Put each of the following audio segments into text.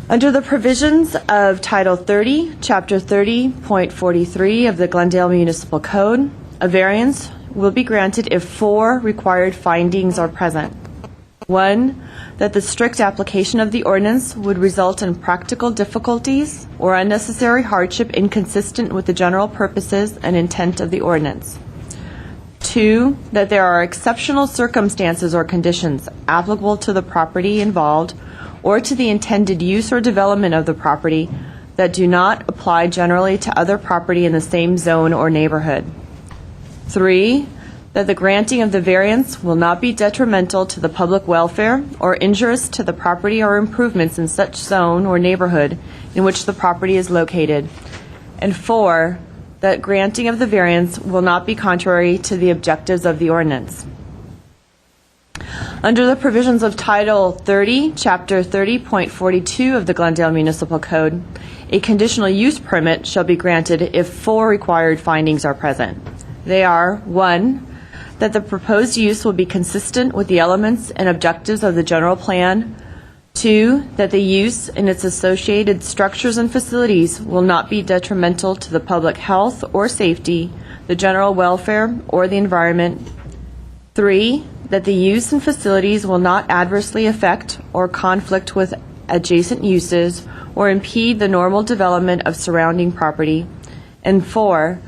Under the provisions of Title 30, Chapter 30.43 of the Glendale Municipal Code, a variance will be granted if 4 required findings are present. 1, that the strict application of the ordinance would result in practical difficulties or unnecessary hardship inconsistent with the general purposes and intent of the ordinance. 2, that there are exceptional circumstances or conditions applicable to the property involved or to the intended use or development of the property that do not apply generally to other property in the same zone or neighborhood. 3, that the granting of the variance will not be detrimental to the public welfare or injurious to the property or improvements in such zone or neighborhood in which the property is located. And 4, that granting of the variance will not be contrary to the objectives of the ordinance. Under the provisions of Title 30, Chapter 30.42 of the Glendale Municipal Code, a conditional use permit shall be granted if 4 required findings are present. They are: 1, that the proposed use will be consistent with the elements and objectives of the general plan. 2, that the use and its associated structures and facilities will not be detrimental to the public health or safety, the general welfare, or the environment. 3, that the use and facilities will not adversely affect or conflict with adjacent uses or impede the normal development of surrounding property. And 4,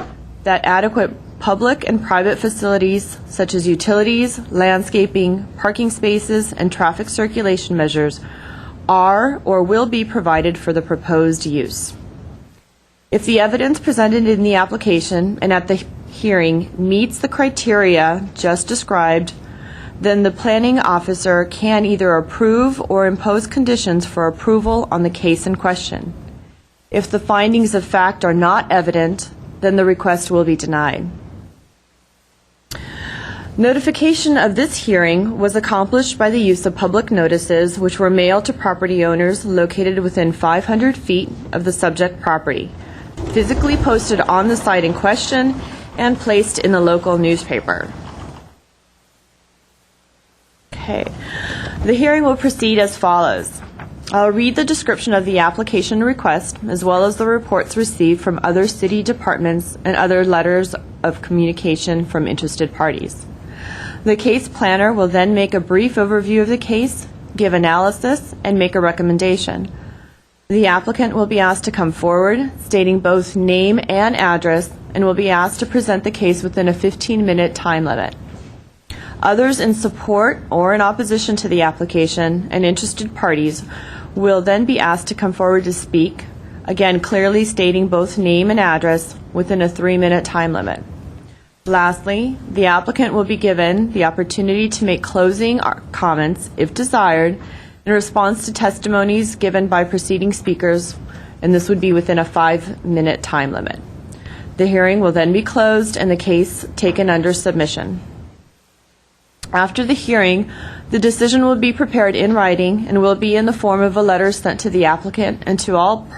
that adequate public and private facilities such as utilities, landscaping, parking spaces, and traffic circulation measures are or will be provided for the proposed use. If the evidence presented in the application and at the hearing meets the criteria just described, then the planning officer can either approve or impose conditions for approval on the case in question. If the findings of fact are not evident, then the request will be denied. Notification of this hearing was accomplished by the use of public notices which were mailed to property owners located within 500 feet of the subject property, physically posted on the site in question, and placed in the local newspaper. Okay. The hearing will proceed as follows. I'll read the description of the application request as well as the reports received from other city departments and other letters of communication from interested parties. The case planner will then make a brief overview of the case, give analysis, and make a recommendation. The applicant will be asked to come forward, stating both name and address, and will be asked to present the case within a 15-minute time limit. Others in support or in opposition to the application and interested parties will then be asked to come forward to speak, again clearly stating both name and address within a 3-minute time limit. Lastly, the applicant will be given the opportunity to make closing comments, if desired, in response to testimonies given by preceding speakers, and this would be within a 5-minute time limit. The hearing will then be closed and the case taken under submission. After the hearing, the decision will be prepared in writing and will be in the form of a letter sent to the applicant and to all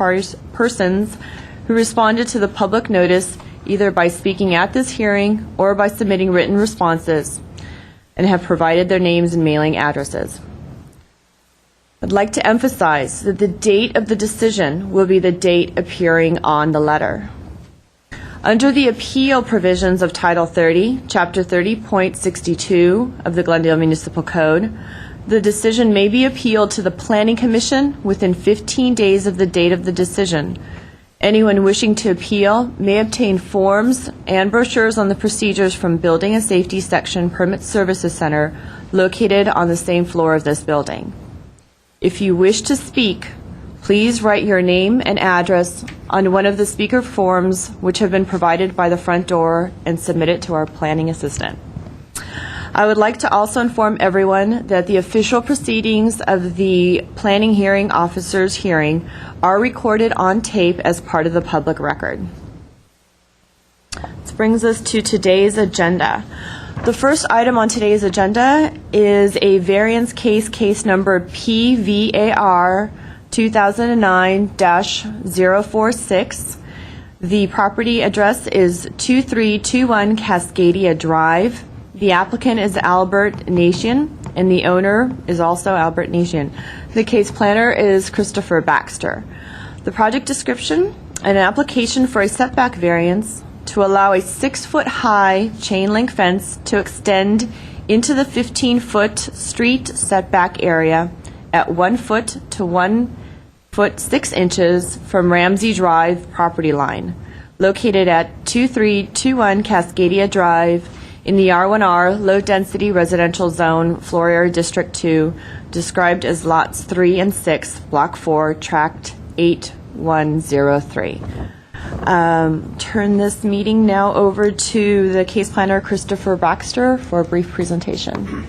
persons who responded to the public notice, either by speaking at this hearing or by submitting written responses, and have provided their names and mailing addresses. I'd like to emphasize that the date of the decision will be the date appearing on the letter. Under the appeal provisions of Title 30, Chapter 30.62 of the Glendale Municipal Code, the decision may be appealed to the Planning Commission within 15 days of the date of the decision. Anyone wishing to appeal may obtain forms and brochures on the procedures from Building and Safety Section Permit Services Center located on the same floor of this building. If you wish to speak, please write your name and address on one of the speaker forms which have been provided by the front door and submit it to our planning assistant. I would like to also inform everyone that the official proceedings of the planning hearing officer's hearing are recorded on tape as part of the public record. This brings us to today's agenda. The first item on today's agenda is a variance case number PVAR 2009-046. The property address is 2321 Cascadia Drive. The applicant is Albert Nation, and the owner is also Albert Nesian. The case planner is Christopher Baxter. The project description: an application for a setback variance to allow a 6-foot-high chain link fence to extend into the 15-foot street setback area at 1 foot to 1 foot 6 inches from Ramsey Drive property line, located at 2321 Cascadia Drive in the R1R low-density residential zone, Florio District 2, described as lots 3 and 6, Block 4, Tract 8103. Turn this meeting now over to the case planner, Christopher Baxter, for a brief presentation.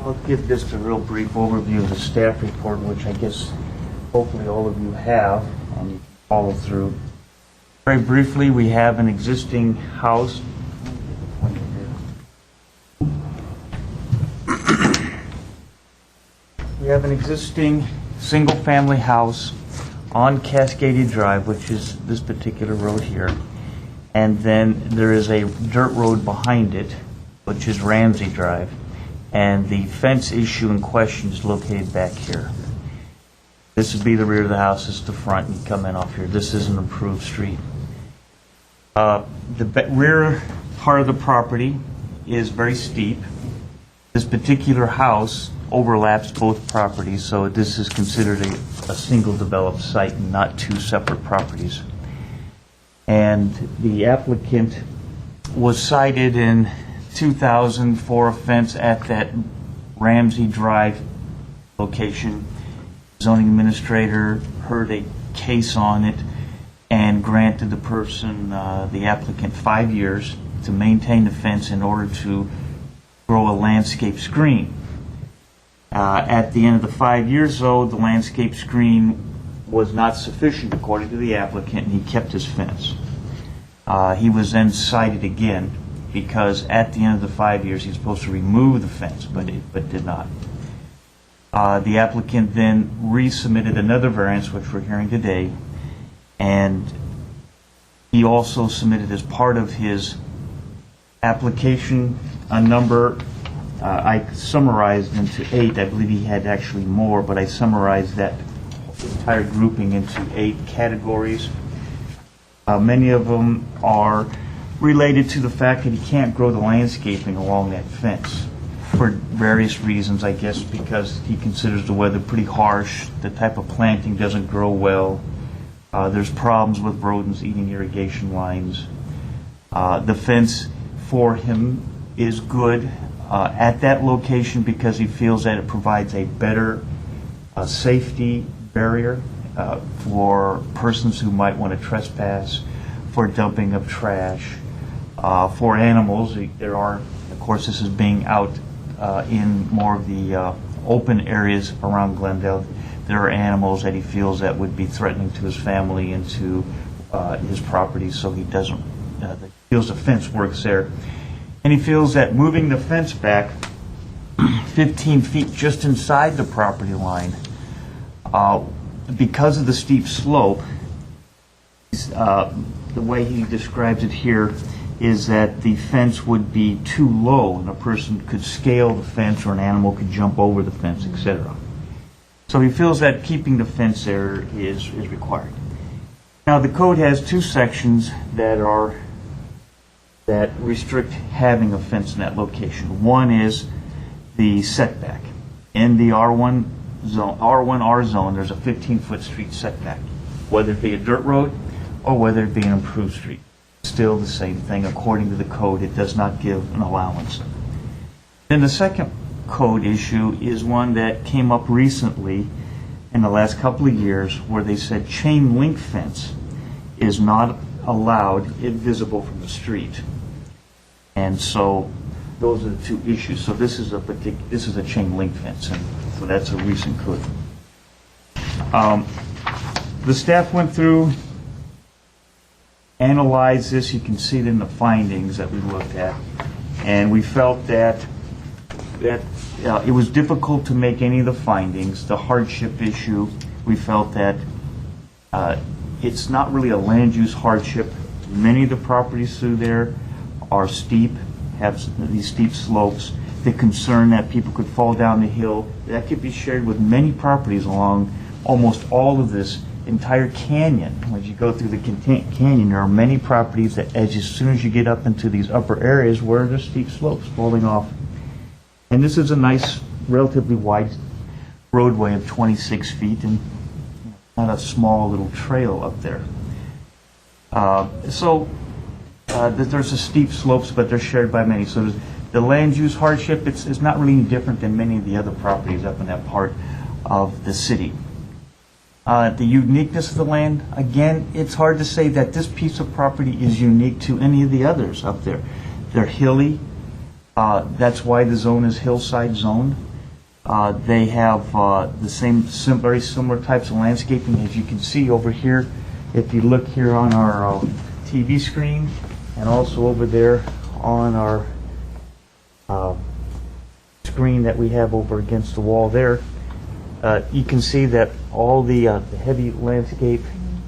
I'll give just a real brief overview of the staff report, which I guess hopefully all of you have and you can follow through. Very briefly, we have an existing house. We have an existing single-family house on Cascadia Drive, which is this particular road here. And then there is a dirt road behind it, which is Ramsey Drive. And the fence issue in question is located back here. This would be the rear of the house, this is the front, and you come in off here. This is an improved street. The rear part of the property is very steep. This particular house overlaps both properties, so this is considered a single developed site and not two separate properties. And the applicant was cited in 2000 for offense at that Ramsey Drive location. Zoning administrator heard a case on it and granted the person, the applicant, 5 years to maintain the fence in order to grow a landscape screen. At the end of the 5 years, though, the landscape screen was not sufficient according to the applicant, and he kept his fence. He was then cited again because at the end of the 5 years he was supposed to remove the fence, but did not. The applicant then resubmitted another variance, which we're hearing today, and he also submitted as part of his application a number. I summarized into 8. I believe he had actually more, but I summarized that entire grouping into 8 categories. Many of them are related to the fact that he can't grow the landscaping along that fence for various reasons, I guess because he considers the weather pretty harsh, the type of planting doesn't grow well, there's problems with rodents eating irrigation lines. The fence for him is good at that location because he feels that it provides a better safety barrier for persons who might want to trespass, for dumping of trash, for animals. There are, of course, this is being out in more of the open areas around Glendale. There are animals that he feels that would be threatening to his family and to his property, so he doesn't. He feels the fence works there, and he feels that moving the fence back 15 feet just inside the property line, because of the steep slope, the way he describes it here is that the fence would be too low and a person could scale the fence or an animal could jump over the fence, etc. So he feels that keeping the fence there is required. Now the code has 2 sections that restrict having a fence in that location. One is the setback. In the R1 zone, R1R zone, there's a 15-foot street setback, whether it be a dirt road or whether it be an improved street. Still the same thing. According to the code, it does not give an allowance. Then the second code issue is one that came up recently in the last couple of years where they said chain link fence is not allowed if visible from the street. And so those are the 2 issues. So this is a chain link fence, and so that's a recent code. The staff went through, analyzed this. You can see it in the findings that we looked at, and we felt that it was difficult to make any of the findings. The hardship issue, we felt that it's not really a land use hardship. Many of the properties through there are steep, these steep slopes. The concern that people could fall down the hill, that could be shared with many properties along almost all of this entire canyon. As you go through the canyon, there are many properties that edge as soon as you get up into these upper areas where there's steep slopes falling off. And this is a nice, relatively wide roadway of 26 feet and not a small little trail up there. There's the steep slopes, but they're shared by many. So the land use hardship, it's not really any different than many of the other properties up in that part of the city. The uniqueness of the land, again, it's hard to say that this piece of property is unique to any of the others up there. They're hilly. That's why the zone is hillside zone. They have the same very similar types of landscaping as you can see over here. If you look here on our TV screen and also over there on our screen that we have over against the wall there, you can see that all the heavy landscape,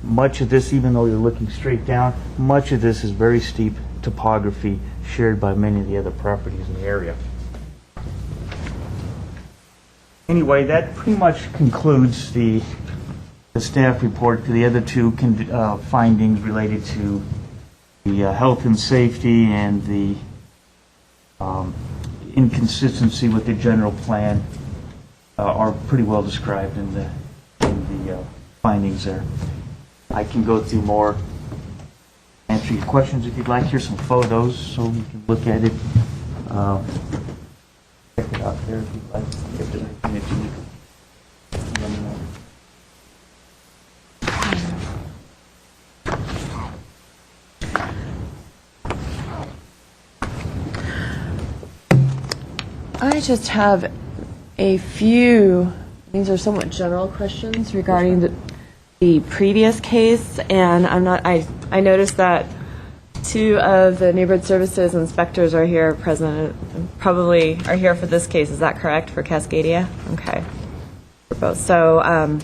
much of this, even though you're looking straight down, much of this is very steep topography shared by many of the other properties in the area. Anyway, that pretty much concludes the staff report. The other two findings related to the health and safety and the inconsistency with the general plan are pretty well described in the findings there. I can go through more, answer your questions if you'd like. Here's some photos so you can look at it. Check it out there if you'd like. If there's anything that you need. Let me know. I just have a few, these are somewhat general questions regarding the previous case, and I noticed that two of the neighborhood services inspectors are here present, probably are here for this case. Is that correct, for Cascadia? Okay. For both. So I'm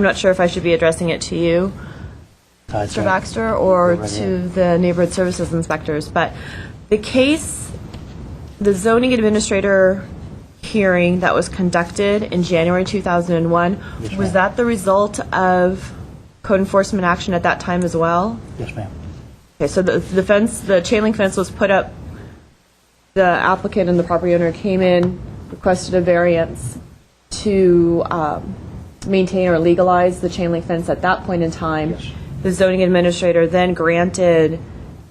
not sure if I should be addressing it to you, Mr. Baxter, or to the neighborhood services inspectors, but the case, the zoning administrator hearing that was conducted in January 2001, yes, was that the result of code enforcement action at that time as well? Yes, ma'am. Okay, so the fence, the chain link fence was put up, the applicant and the property owner came in, requested a variance to maintain or legalize the chain link fence at that point in time. Yes. The zoning administrator then granted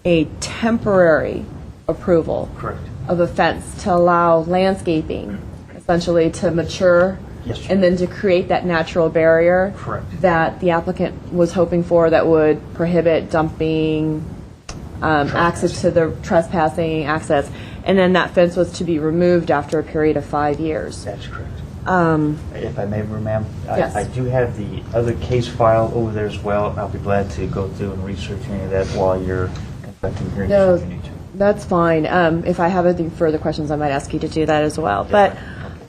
a temporary approval. Correct. Of a fence to allow landscaping, essentially to mature, Yes, and then to create that natural barrier. Correct. That the applicant was hoping for, that would prohibit dumping, access to the trespassing access, and then that fence was to be removed after a period of 5 years. That's correct. If I may, ma'am, Yes. I do have the other case file over there as well. I'll be glad to go through and research any of that while you're conducting hearings No, if you need to. that's fine. If I have any further questions, I might ask you to do that as well. But,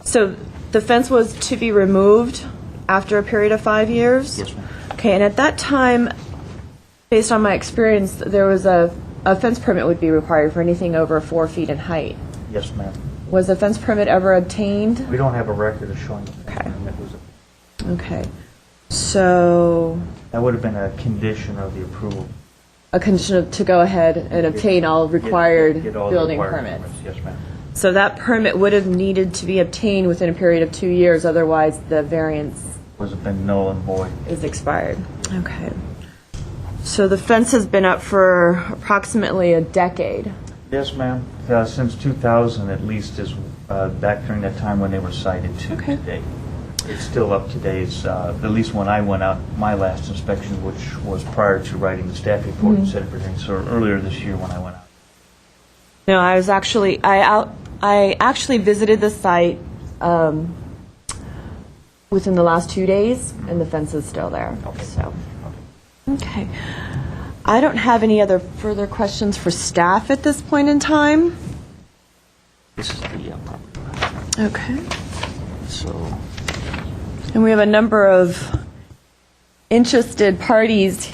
so the fence was to be removed after a period of 5 years? Yes, ma'am. Okay, and at that time, based on my experience, there was a fence permit would be required for anything over 4 feet in height. Yes, ma'am. Was a fence permit ever obtained? We don't have a record of showing the fence Okay. permit was Okay. So, that would have been a condition of the approval. a condition to go ahead and obtain all required Get all the building required permits. Yes, ma'am. So that permit would have needed to be obtained within a period of 2 years, otherwise the variance Was have been null and void. is expired. Okay. So the fence has been up for approximately a decade. Yes, ma'am. Since 2000, at least, is back during that time when they were cited to Okay. today. It's still up to date. At least when I went out, my last inspection, which was prior to writing the staff report and set it for hearing, so earlier this year when I went out. No, I was actually, I actually visited the site within the last 2 days, and the fence is still there. Okay. So, okay. I don't have any other further questions for staff at this point in time. This is the property. Okay. So, And we have a number of interested parties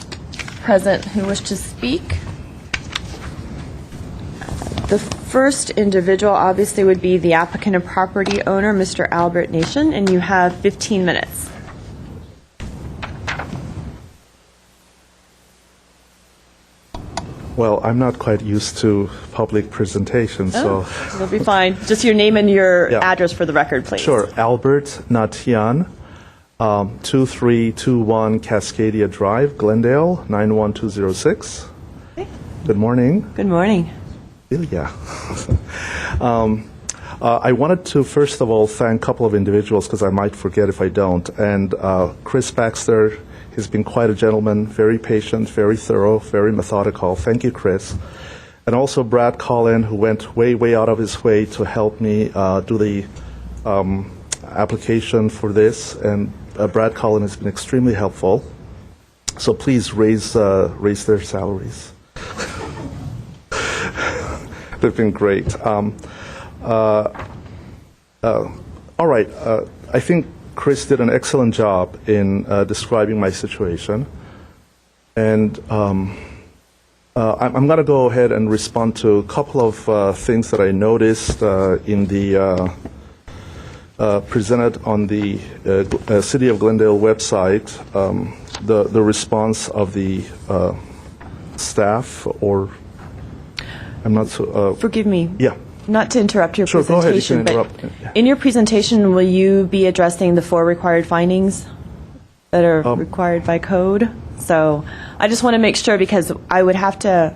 present who wish to speak. first individual obviously would be the applicant and property owner, Mr. Albert Nation, and you have 15 minutes. Well, I'm not quite used to public presentations, so... You'll be fine. Just your name and your Yeah. address for the record, please. Sure. Albert Natian, 2321 Cascadia Drive, Glendale, 91206. Okay. Good morning. Good morning. Ilya. I wanted to, first of all, thank a couple of individuals, because I might forget if I don't. And Chris Baxter, he's been quite a gentleman, very patient, very thorough, very methodical. Thank you, Chris. And also Brad Collin, who went way, way out of his way to help me do the application for this. And Brad Collin has been extremely helpful. So please raise their salaries. They've been great. All right. I think Chris did an excellent job in describing my situation. And I'm going to go ahead and respond to a couple of things that I noticed in the presented on the City of Glendale website, the response of the staff, or I'm not so... Forgive me. Yeah. Not to interrupt your Sure, go ahead. You can presentation, interrupt. but in your presentation, will you be addressing the 4 required findings that are required by code? So I just want to make sure, because I would have to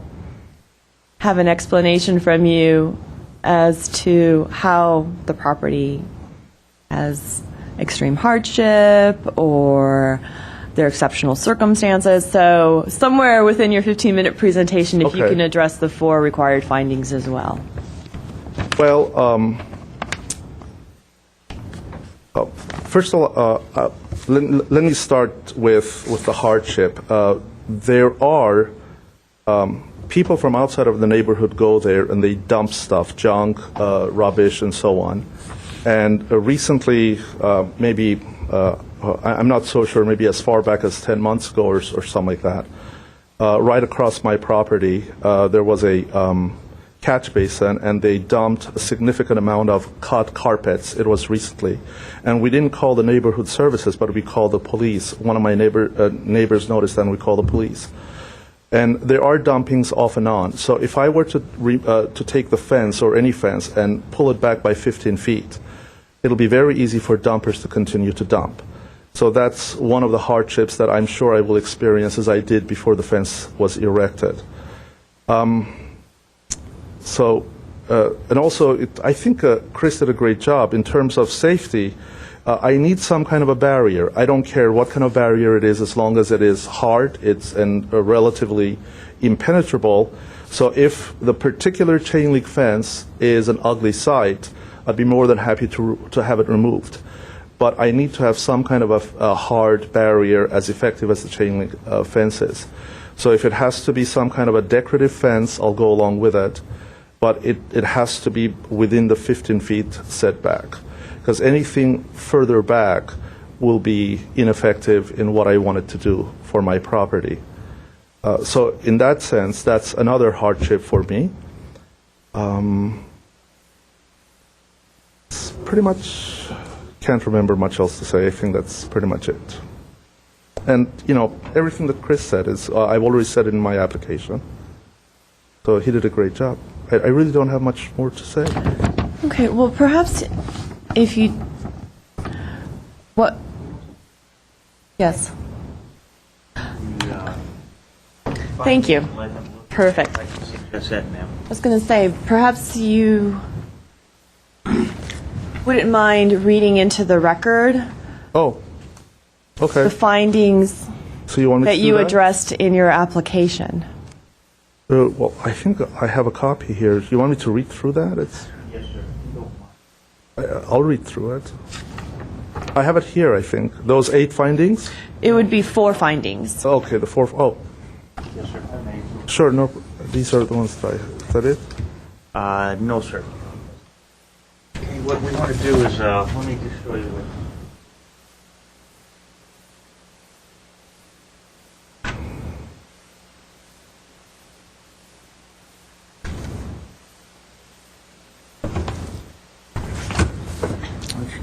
have an explanation from you as to how the property has extreme hardship or there are exceptional circumstances. So somewhere within your 15-minute presentation, if you Okay. can address the 4 required findings as well. Well, first of all, let me start with the hardship. There are people from outside of the neighborhood go there and they dump stuff, junk, rubbish, and so on. And recently, maybe, I'm not so sure, maybe as far back as 10 months ago or something like that, right across my property, there was a catch basin, and they dumped a significant amount of cut carpets. It was recently. And we didn't call the neighborhood services, but we called the police. One of my neighbors noticed, and we called the police. And there are dumpings off and on. So if I were to take the fence or any fence and pull it back by 15 feet, it'll be very easy for dumpers to continue to dump. So that's one of the hardships that I'm sure I will experience, as I did before the fence was erected. And also, I think Chris did a great job in terms of safety. I need some kind of a barrier. I don't care what kind of barrier it is, as long as it is hard and relatively impenetrable. So if the particular chain link fence is an ugly sight, I'd be more than happy to have it removed. But I need to have some kind of a hard barrier as effective as the chain link fence is. So if it has to be some kind of a decorative fence, I'll go along with it. But it has to be within the 15 feet setback, because anything further back will be ineffective in what I wanted to do for my property. So in that sense, that's another hardship for me. It's pretty much, can't remember much else to say. I think that's pretty much it. And, everything that Chris said is, I've already said it in my application. So he did a great job. I really don't have much more to say. Okay, well, perhaps if you... What? Yes. Thank you. Perfect. I can suggest that, ma'am. I was going to say, perhaps you wouldn't mind reading into the record Oh, okay. the findings So you want me that to do you that? addressed in your application. Well, I think I have a copy here. You want me to read through that? Yes, sir. You don't mind. I'll read through it. I have it here, I think. Those 8 findings? It would be 4 findings. Okay, the 4. Oh, Yes, sir. I may. sure. No, these are the ones that is that it? No, sir. Okay, what we want to do is, let me just show you.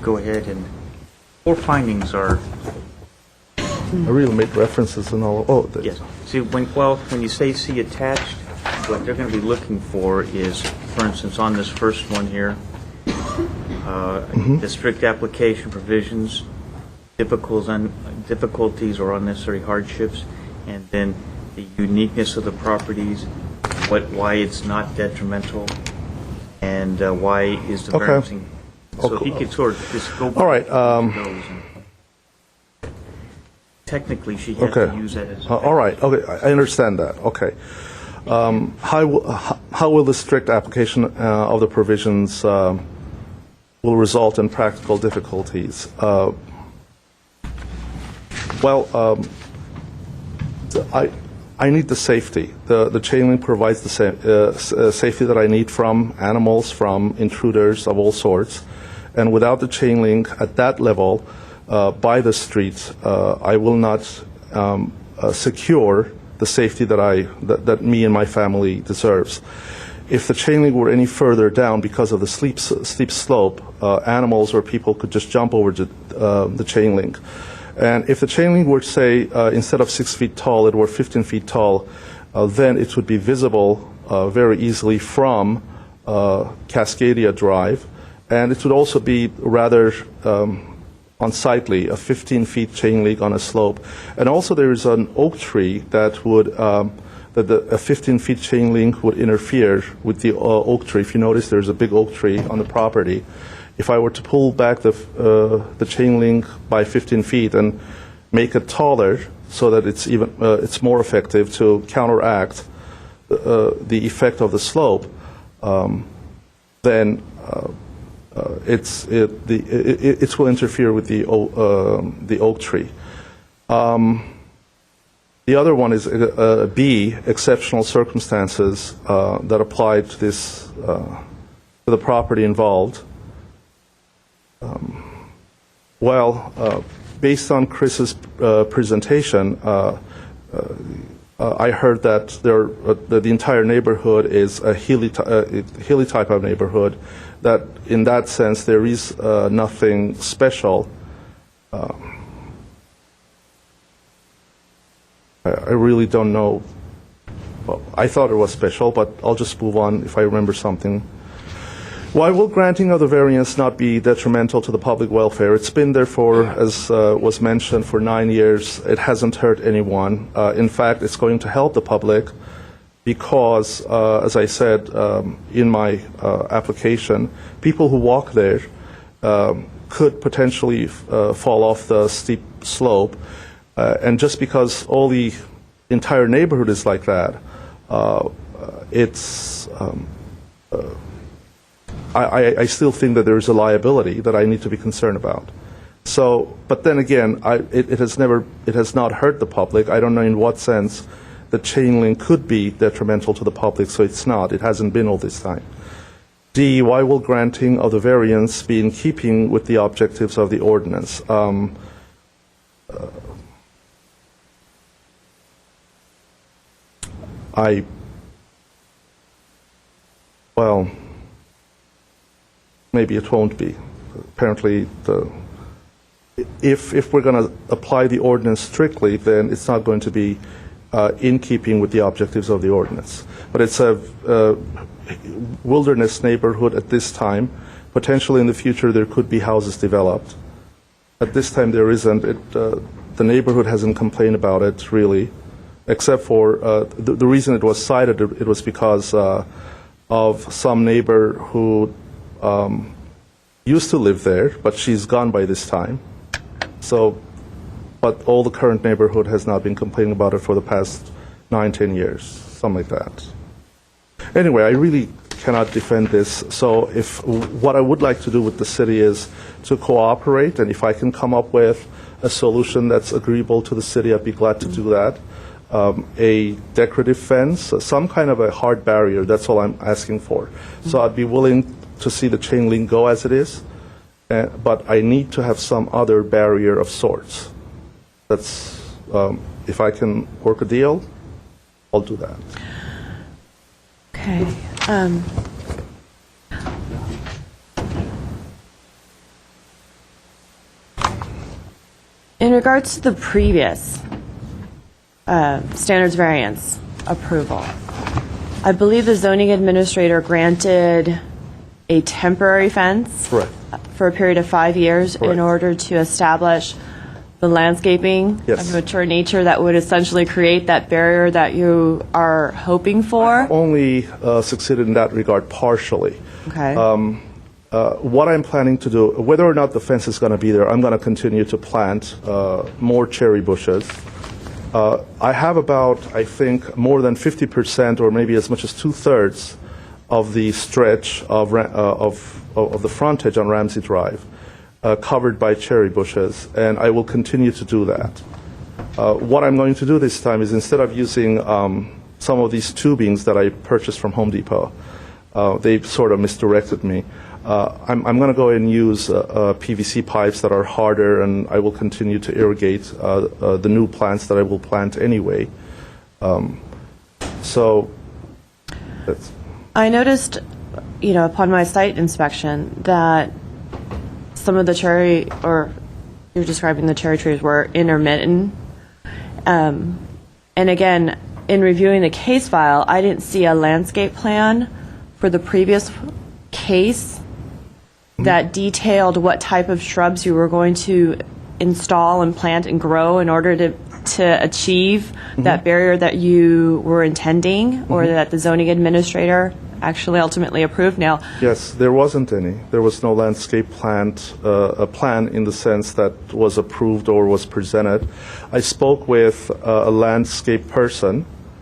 go ahead and, 4 findings are, I really made references and all. Oh, yes. See, when you say see attached, what they're going to be looking for is, for instance, on this first one here, the strict application provisions, difficulties or unnecessary hardships, and then the uniqueness of the properties, why it's not detrimental, and why is the Okay. variance. So if Okay. you could sort of just go by All right, those. Technically, she has Okay. to use that as. All right. Okay. I understand that. Okay. How will the strict application of the provisions will result in practical difficulties? I need the safety. The chain link provides the safety that I need from animals, from intruders of all sorts. And without the chain link at that level, by the street, I will not secure the safety that me and my family deserves. If the chain link were any further down because of the steep slope, animals or people could just jump over the chain link. And if the chain link were, say, instead of 6 feet tall, it were 15 feet tall, then it would be visible very easily from Cascadia Drive. And it would also be rather unsightly, a 15-feet chain link on a slope. And also there is an oak tree that would, a 15-feet chain link would interfere with the oak tree. If you notice, there's a big oak tree on the property. If I were to pull back the chain link by 15 feet and make it taller so that it's more effective to counteract the effect of the slope, then it will interfere with the oak tree. The other one is B, exceptional circumstances that apply to this to the property involved. Based on Chris's presentation, I heard that the entire neighborhood is a hilly type of neighborhood. That in that sense there is nothing special. I really don't know. Well, I thought it was special, but I'll just move on if I remember something. Why will granting of the variance not be detrimental to the public welfare? It's been there for, as was mentioned, for 9 years. It hasn't hurt anyone. In fact, it's going to help the public because, as I said in my application, people who walk there could potentially fall off the steep slope. And just because all the entire neighborhood is like that, I still think that there is a liability that I need to be concerned about. So, but then again, it has not hurt the public. I don't know in what sense the chain link could be detrimental to the public, so it's not. It hasn't been all this time. D, why will granting of the variance be in keeping with the objectives of the ordinance? Maybe it won't be. Apparently, if we're going to apply the ordinance strictly, then it's not going to be in keeping with the objectives of the ordinance. But it's a wilderness neighborhood at this time. Potentially in the future, there could be houses developed. At this time, there isn't. The neighborhood hasn't complained about it, really, except for the reason it was cited, it was because of some neighbor who used to live there, but she's gone by this time. So, but all the current neighborhood has not been complaining about it for the past 9-10 years, something like that. Anyway, I really cannot defend this. So what I would like to do with the city is to cooperate, and if I can come up with a solution that's agreeable to the city, I'd be glad to do that. A decorative fence, some kind of a hard barrier, that's all I'm asking for. So I'd be willing to see the chain link go as it is, but I need to have some other barrier of sorts. That's, if I can work a deal, I'll do that. Okay. In regards to the previous standards variance approval, I believe the zoning administrator granted a temporary fence Correct. for a period of 5 years in Correct. order to establish the landscaping Yes. of mature nature that would essentially create that barrier that you are hoping for. Only succeeded in that regard partially. Okay. What I'm planning to do, whether or not the fence is going to be there, I'm going to continue to plant more cherry bushes. I have about, I think, more than 50% or maybe as much as 2/3 of the stretch of the frontage on Ramsey Drive covered by cherry bushes, and I will continue to do that. What I'm going to do this time is, instead of using some of these tubings that I purchased from Home Depot, they sort of misdirected me. I'm going to go and use PVC pipes that are harder, and I will continue to irrigate the new plants that I will plant anyway. So that's... I noticed, upon my site inspection, that some of the cherry, or you're describing the cherry trees, were intermittent. And again, in reviewing the case file, I didn't see a landscape plan for the previous case that detailed what type of shrubs you were going to install and plant and grow in order to achieve that barrier that you were intending, or that the zoning administrator actually ultimately approved. Now, Yes, there wasn't any. There was no landscape a plan in the sense that was approved or was presented. I spoke with a landscape person,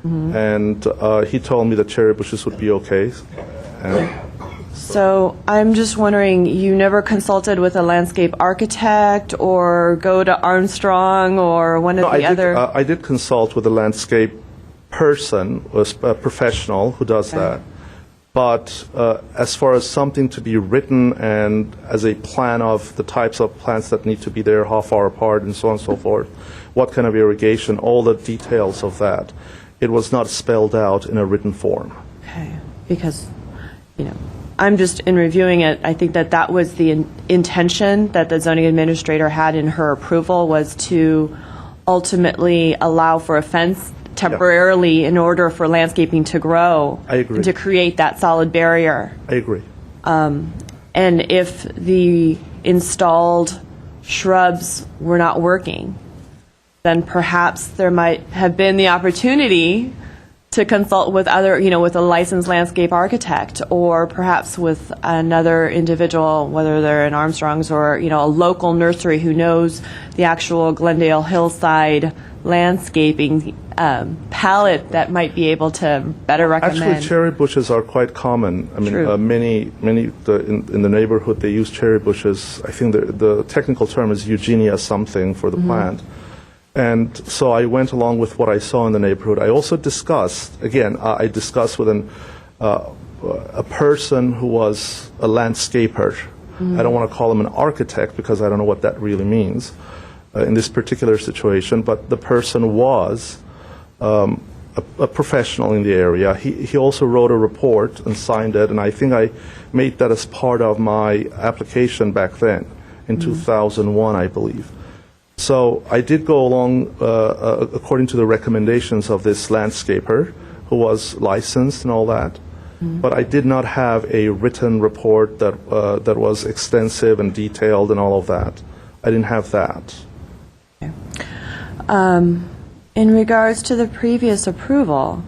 and he told me that cherry bushes would be okay. And so I'm just wondering, you never consulted with a landscape architect or go to Armstrong or one of the other? I did consult with a landscape person, a professional who does that. But as far as something to be written and as a plan of the types of plants that need to be there, how far apart, and so on and so forth, what kind of irrigation, all the details of that, it was not spelled out in a written form. Okay, because, I'm just, in reviewing it, I think that was the intention that the zoning administrator had in her approval, was to ultimately allow for a fence temporarily in order for landscaping to grow. I agree. And to create that solid barrier. I agree. And if the installed shrubs were not working, then perhaps there might have been the opportunity to consult with with a licensed landscape architect, or perhaps with another individual, whether they're in Armstrong's or, a local nursery who knows the actual Glendale hillside landscaping palette that might be able to better recommend. Actually, cherry bushes are quite common. I mean, True. many in the neighborhood, they use cherry bushes. I think the technical term is Eugenia something for the plant. And so I went along with what I saw in the neighborhood. I also discussed, I discussed with a person who was a landscaper. I don't want to call him an architect because I don't know what that really means in this particular situation, but the person was a professional in the area. He also wrote a report and signed it, and I think I made that as part of my application back then, in 2001, I believe. So I did go along according to the recommendations of this landscaper who was licensed and all that, but I did not have a written report that was extensive and detailed and all of that. I didn't have that. In regards to the previous approval,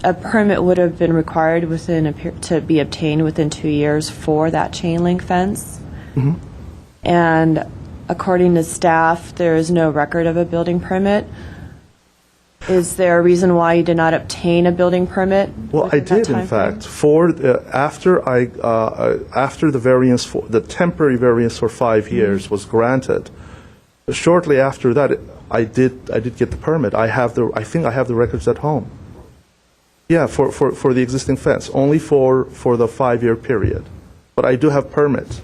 a permit would have been required to be obtained within 2 years for that chain link fence. And according to staff, there is no record of a building permit. Is there a reason why you did not obtain a building permit? Well, I within that did, in timeframe? fact. After the variance, the temporary variance for 5 years was granted, shortly after that, I did get the permit. I think I have the records at home. Yeah, for the existing fence, only for the 5-year period. But I do have permit.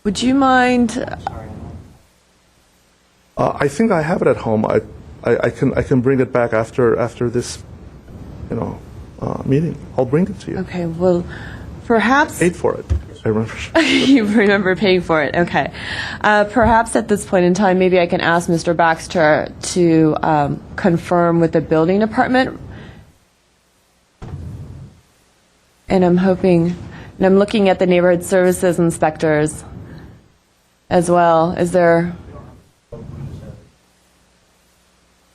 Would you mind? I think I have it at home. I can bring it back after this, meeting. I'll bring it to you. Okay, well, perhaps. Paid for it. I remember. You remember paying for it, okay. Perhaps at this point in time, maybe I can ask Mr. Baxter to confirm with the building department. And I'm hoping, and I'm looking at the neighborhood services inspectors as well. Is there?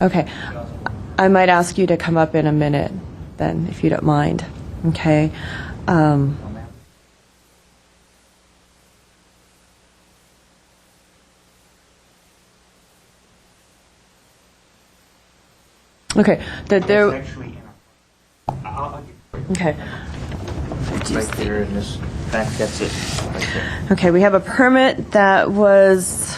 Okay. I might ask you to come up in a minute then, if you don't mind. Okay. Okay. That there. Actually, I'll Okay. get right there in this. In fact, that's it. Right there. Okay, we have a permit that was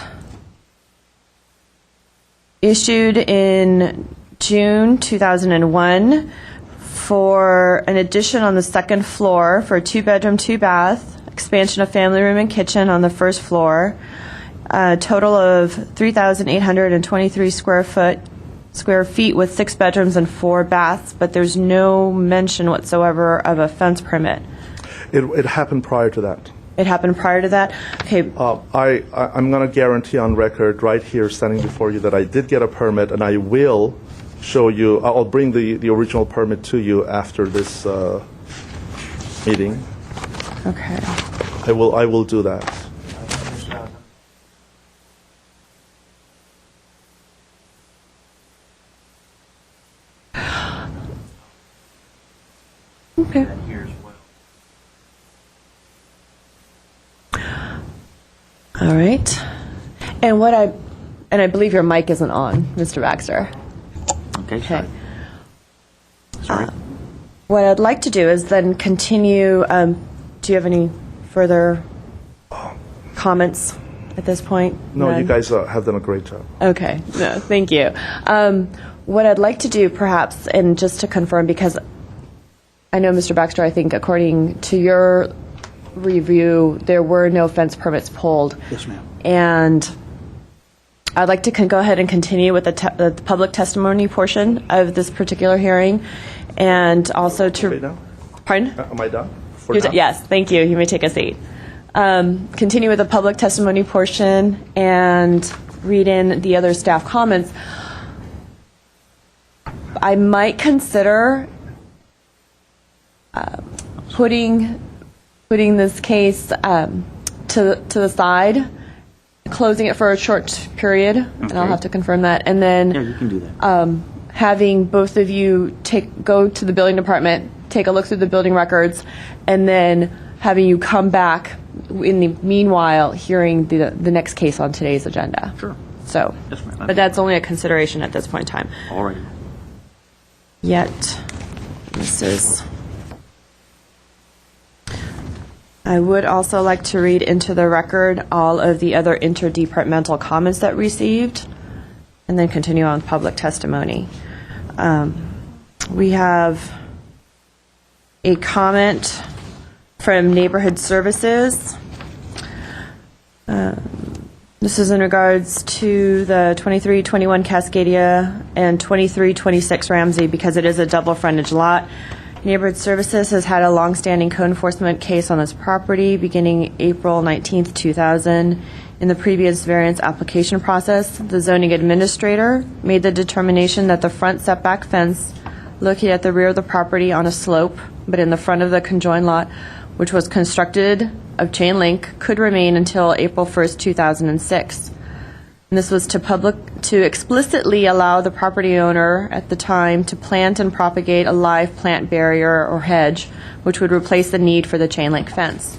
issued in June 2001 for an addition on the second floor for a 2-bedroom, 2-bath, expansion of family room and kitchen on the first floor, a total of 3,823 square feet with 6 bedrooms and 4 baths, but there's no mention whatsoever of a fence permit. It happened prior to that. It happened prior to that? Okay. I'm going to guarantee on record right here, standing before you, that I did get a permit, and I will show you. I'll bring the original permit to you after this meeting. Okay. I will do that. Okay. And here as well. All right. And I believe your mic isn't on, Mr. Baxter. Okay. Sorry. What I'd like to do is then continue. Do you have any further comments at this point? No, None? you guys have done a great job. Okay. No, thank you. What I'd like to do, perhaps, and just to confirm, because I know, Mr. Baxter, I think according to your review, there were no fence permits pulled. Yes, ma'am. And I'd like to go ahead and continue with the public testimony portion of this particular hearing, and also to. Okay, now? Pardon? Am I done? For You're now? yes, thank you. You may take a seat. Continue with the public testimony portion and read in the other staff comments. I might consider putting this case to the side, closing it for a short period, and I'll Okay. have to confirm that, and then Yeah, you can do that. having both of you go to the building department, take a look through the building records, and then having you come back in the meanwhile hearing the next case on today's agenda. Sure. So, Yes, ma'am. but that's only a consideration at this point in time. All right. Yet, this is. I would also like to read into the record all of the other interdepartmental comments that received, and then continue on with public testimony. We have a comment from Neighborhood Services. This is in regards to the 2321 Cascadia and 2326 Ramsey, because it is a double frontage lot. Neighborhood Services has had a longstanding code enforcement case on this property beginning April 19th, 2000. In the previous variance application process, the zoning administrator made the determination that the front setback fence located at the rear of the property on a slope, but in the front of the conjoined lot, which was constructed of chain link, could remain until April 1st, 2006. And this was to explicitly allow the property owner at the time to plant and propagate a live plant barrier or hedge, which would replace the need for the chain link fence.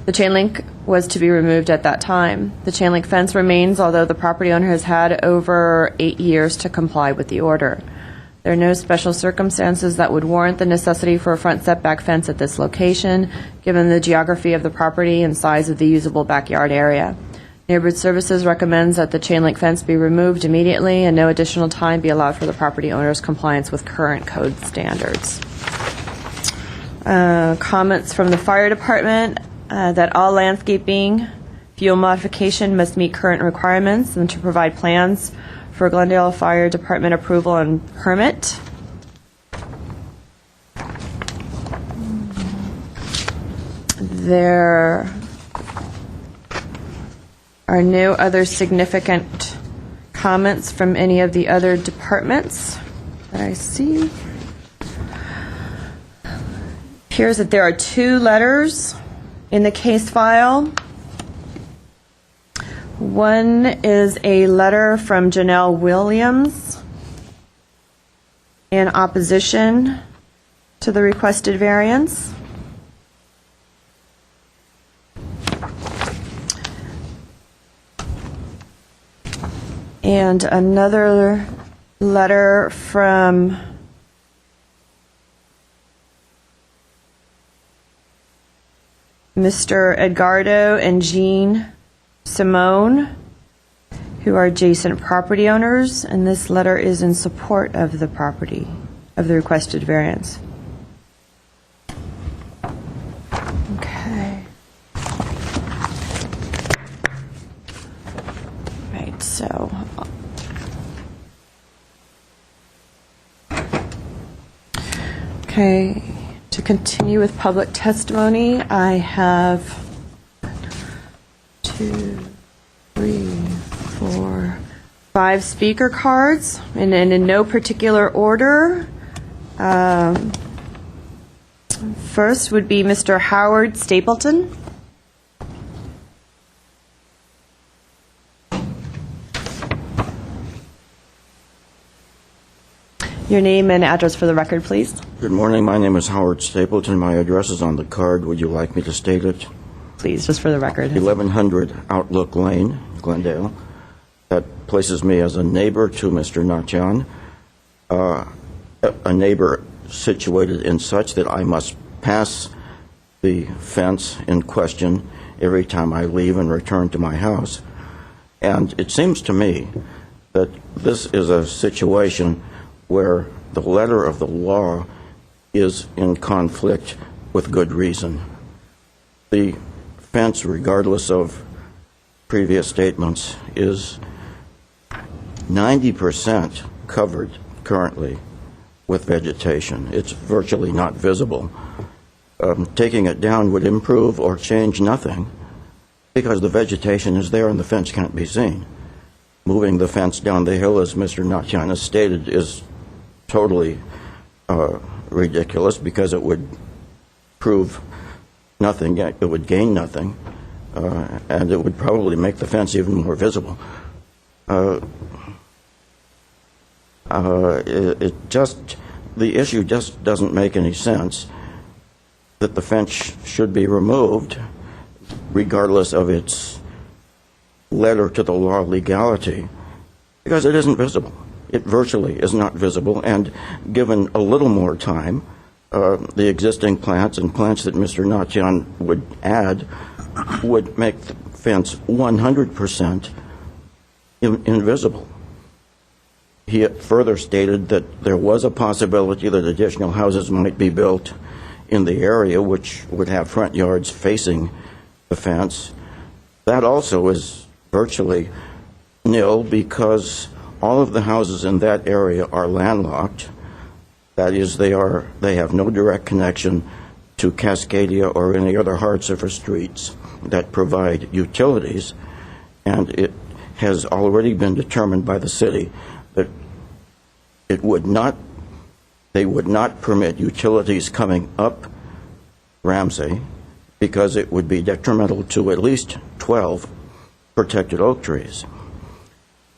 The chain link was to be removed at that time. The chain link fence remains, although the property owner has had over 8 years to comply with the order. There are no special circumstances that would warrant the necessity for a front setback fence at this location, given the geography of the property and size of the usable backyard area. Neighborhood Services recommends that the chain link fence be removed immediately and no additional time be allowed for the property owner's compliance with current code standards. Comments from the fire department that all landscaping, fuel modification must meet current requirements and to provide plans for Glendale Fire Department approval and permit. There are no other significant comments from any of the other departments that I see. Appears that there are 2 letters in the case file. One is a letter from Janelle Williams in opposition to the requested variance. And another letter from Mr. Edgardo and Jean Simone, who are adjacent property owners, and this letter is in support of the property, of the requested variance. Okay. Right, so okay, to continue with public testimony, I have 2, 3, 4, 5 speaker cards, and in no particular order. First would be Mr. Howard Stapleton. Your name and address for the record, please. Good morning. My name is Howard Stapleton. My address is on the card. Would you like me to state it? Please, just for the record. 1100 Outlook Lane, Glendale. That places me as a neighbor to Mr. Natyan, a neighbor situated in such that I must pass the fence in question every time I leave and return to my house. And it seems to me that this is a situation where the letter of the law is in conflict with good reason. The fence, regardless of previous statements, is 90% covered currently with vegetation. It's virtually not visible. Taking it down would improve or change nothing because the vegetation is there and the fence can't be seen. Moving the fence down the hill, as Mr. Natyan has stated, is totally ridiculous because it would prove nothing, it would gain nothing, and it would probably make the fence even more visible. The issue just doesn't make any sense that the fence should be removed regardless of its letter to the law legality because it isn't visible. It virtually is not visible, and given a little more time, the existing plants and plants that Mr. Natyan would add would make the fence 100% invisible. He further stated that there was a possibility that additional houses might be built in the area which would have front yards facing the fence. That also is virtually nil because all of the houses in that area are landlocked. That is, they have no direct connection to Cascadia or any other hard surface streets that provide utilities, and it has already been determined by the city that they would not permit utilities coming up Ramsey because it would be detrimental to at least 12 protected oak trees.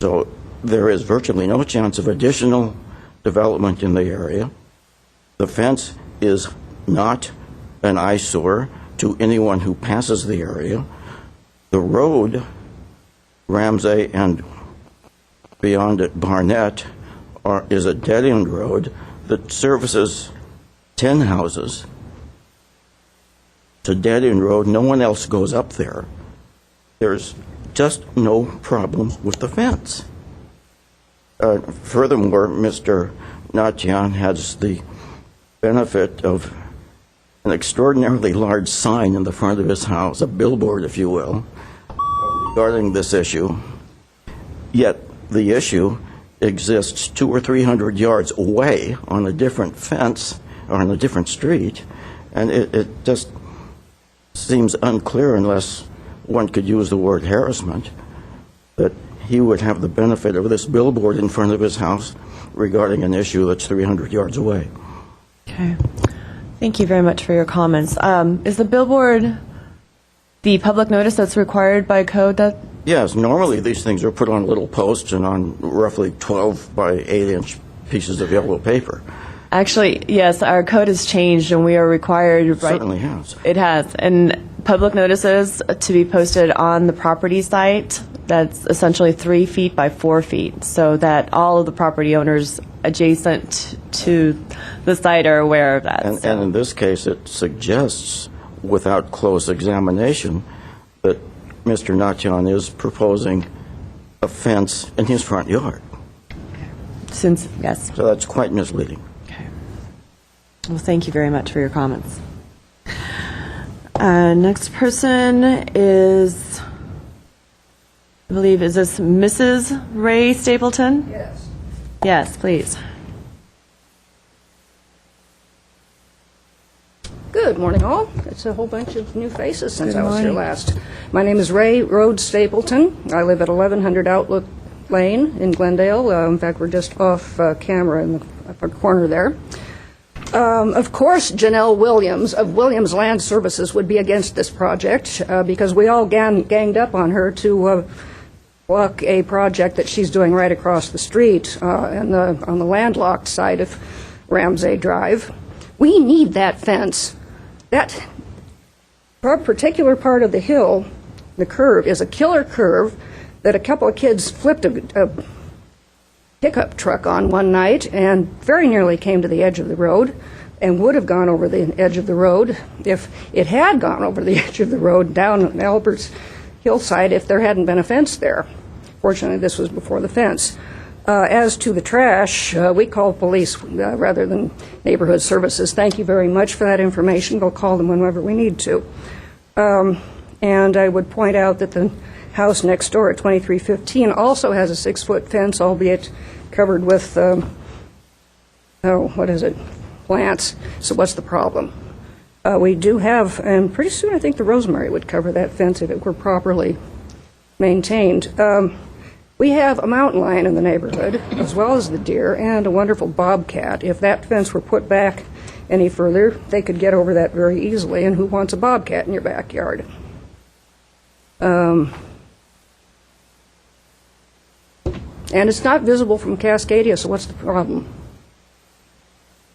So there is virtually no chance of additional development in the area. The fence is not an eyesore to anyone who passes the area. The road, Ramsey and beyond it, Barnett, is a dead-end road that services 10 houses. It's a dead-end road. No one else goes up there. There's just no problem with the fence. Furthermore, Mr. Natyan has the benefit of an extraordinarily large sign in the front of his house, a billboard, if you will, regarding this issue. Yet the issue exists 200 or 300 yards away on a different fence or on a different street, and it just seems unclear unless one could use the word harassment, that he would have the benefit of this billboard in front of his house regarding an issue that's 300 yards away. Okay. Thank you very much for your comments. Is the billboard the public notice that's required by code? That Yes, normally these things are put on little posts and on roughly 12 by 8-inch pieces of yellow paper. Actually, yes, our code has changed and we are required. It certainly has. It has. And public notices to be posted on the property site, that's essentially 3 feet by 4 feet, so that all of the property owners adjacent to the site are aware of that. And in this case, it suggests, without close examination, that Mr. Natyan is proposing a fence in his front yard. Yes. So that's quite misleading. Okay. Well, thank you very much for your comments. Next person is, I believe, is this Mrs. Ray Stapleton? Yes. Yes, please. Good morning, all. It's a whole bunch of new faces since I was here last. My name is Ray Rhodes Stapleton. I live at 1100 Outlook Lane in Glendale. In fact, we're just off camera in the upper corner there. Of course, Janelle Williams of Williams Land Services would be against this project because we all ganged up on her to block a project that she's doing right across the street on the landlocked side of Ramsay Drive. We need that fence. That particular part of the hill, the curve, is a killer curve that a couple of kids flipped a pickup truck on one night and very nearly came to the edge of the road and would have gone over the edge of the road if it had gone over the edge of the road down Albert's hillside if there hadn't been a fence there. Fortunately, this was before the fence. As to the trash, we call police rather than neighborhood services. Thank you very much for that information. We'll call them whenever we need to. And I would point out that the house next door at 2315 also has a 6-foot fence, albeit covered with, plants. So what's the problem? We do have, and pretty soon I think the rosemary would cover that fence if it were properly maintained. We have a mountain lion in the neighborhood, as well as the deer, and a wonderful bobcat. If that fence were put back any further, they could get over that very easily, and who wants a bobcat in your backyard? And it's not visible from Cascadia, so what's the problem?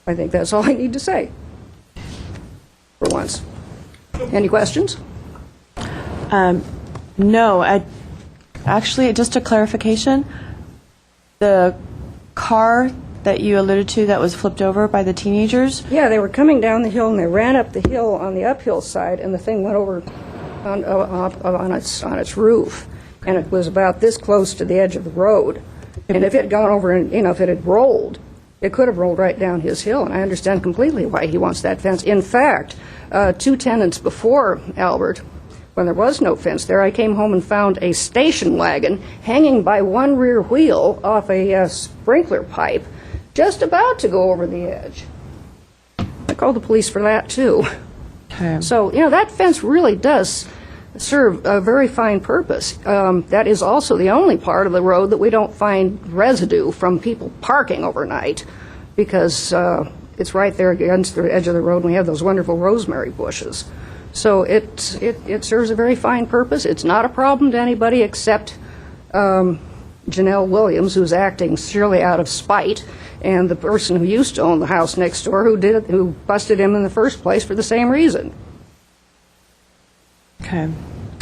I think that's all I need to say, for once. Any questions? No, actually, just a clarification. The car that you alluded to that was flipped over by the teenagers? Yeah, they were coming down the hill, and they ran up the hill on the uphill side, and the thing went over on its roof, and it was about this close to the edge of the road. And if it had gone over and, if it had rolled, it could have rolled right down his hill, and I understand completely why he wants that fence. In fact, 2 tenants before Albert, when there was no fence there, I came home and found a station wagon hanging by one rear wheel off a sprinkler pipe, just about to go over the edge. I called the police for that, too. Okay. So, that fence really does serve a very fine purpose. That is also the only part of the road that we don't find residue from people parking overnight, because it's right there against the edge of the road, and we have those wonderful rosemary bushes. So it serves a very fine purpose. It's not a problem to anybody except Janelle Williams, who's acting surely out of spite, and the person who used to own the house next door who busted him in the first place for the same reason. Okay.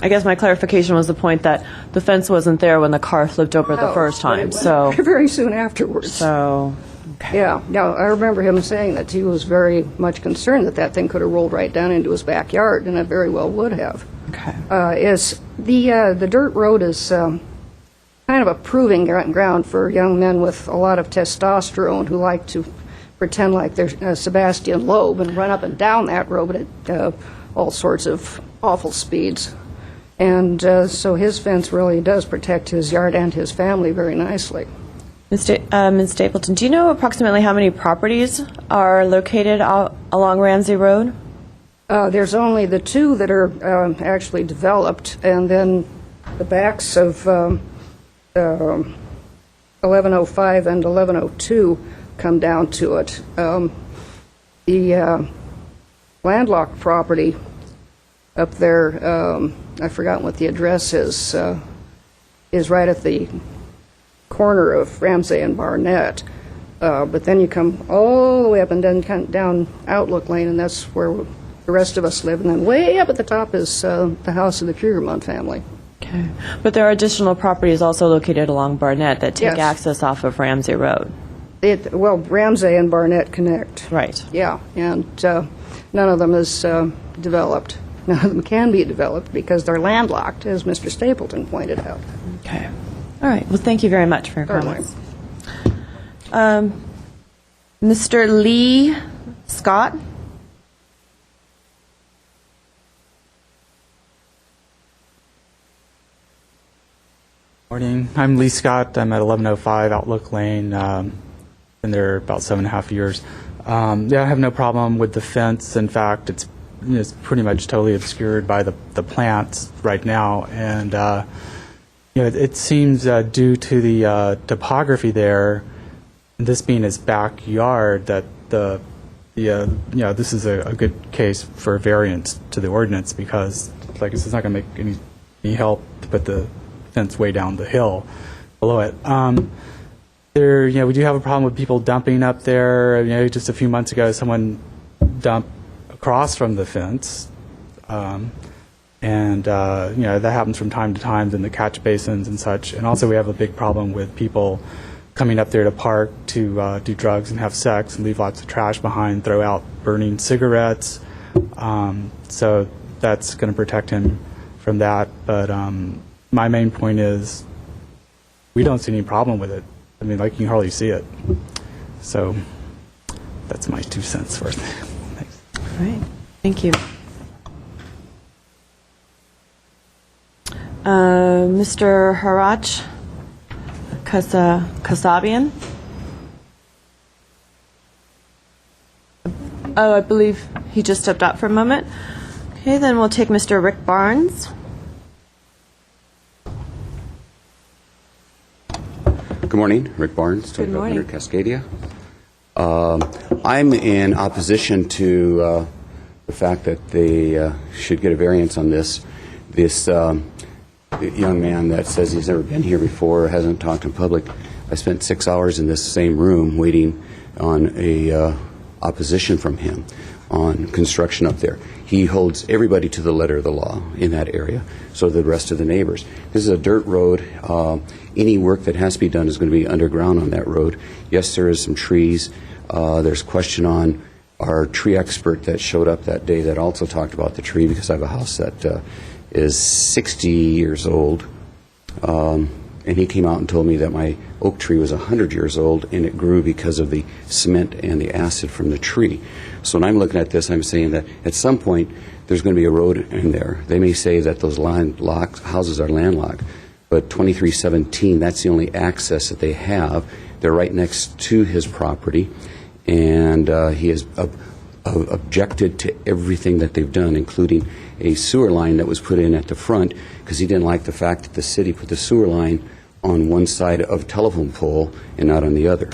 I guess my clarification was the point that the fence wasn't there when the car flipped over the first But it time. was So, very soon afterwards. so Yeah, I remember him saying that he was very much concerned that that thing could have rolled right down into his backyard, and it very well would have. okay. The dirt road is kind of a proving ground for young men with a lot of testosterone who like to pretend like they're Sebastian Loeb and run up and down that road at all sorts of awful speeds. And so his fence really does protect his yard and his family very nicely. Ms. Stapleton, do you know approximately how many properties are located along Ramsey Road? There's only the two that are actually developed, and then the backs of 1105 and 1102 come down to it. The landlocked property up there, I've forgotten what the address is right at the corner of Ramsey and Barnett. But then you come all the way up and then kind of down Outlook Lane, and that's where the rest of us live. And then way up at the top is the house of the Pugermont family. Okay. But there are additional properties also located along Barnett that take Yes. access off of Ramsey Road. Well, Ramsey and Barnett connect. Right. Yeah, and none of them is developed. None of them can be developed because they're landlocked, as Mr. Stapleton pointed out. Okay. All right. Well, thank you very much for your Certainly. comments. Mr. Lee Scott? Morning. I'm Lee Scott. I'm at 1105 Outlook Lane. Been there about 7.5 years. I have no problem with the fence. In fact, it's pretty much totally obscured by the plants right now, and it seems due to the topography there, this being his backyard, that this is a good case for a variance to the ordinance, because like it's not going to make any help to put the fence way down the hill below it. We do have a problem with people dumping up there. Just a few months ago, someone dumped across from the fence, and that happens from time to time in the catch basins and such. And also, we have a big problem with people coming up there to park to do drugs and have sex and leave lots of trash behind, throw out burning cigarettes. So that's going to protect him from that. But my main point is we don't see any problem with it. I mean, like, you can hardly see it. So that's my 2 cents worth. Thanks. All right. Thank you. Mr. Harach Kasabian? Oh, I believe he just stepped out for a moment. Okay, then we'll take Mr. Rick Barnes. Good morning, Rick Barnes, Good morning. 2500 Cascadia. I'm in opposition to the fact that they should get a variance on this. This young man that says he's never been here before, hasn't talked in public. I spent 6 hours in this same room waiting on a opposition from him on construction up there. He holds everybody to the letter of the law in that area, so the rest of the neighbors. This is a dirt road. Any work that has to be done is going to be underground on that road. Yes, there is some trees. There's question on our tree expert that showed up that day that also talked about the tree, because I have a house that is 60 years old. And he came out and told me that my oak tree was 100 years old, and it grew because of the cement and the acid from the tree. So when I'm looking at this, I'm saying that at some point there's going to be a road in there. They may say that those landlocked houses are landlocked, but 2317, that's the only access that they have. They're right next to his property, and he has objected to everything that they've done, including a sewer line that was put in at the front, because he didn't like the fact that the city put the sewer line on one side of a telephone pole and not on the other.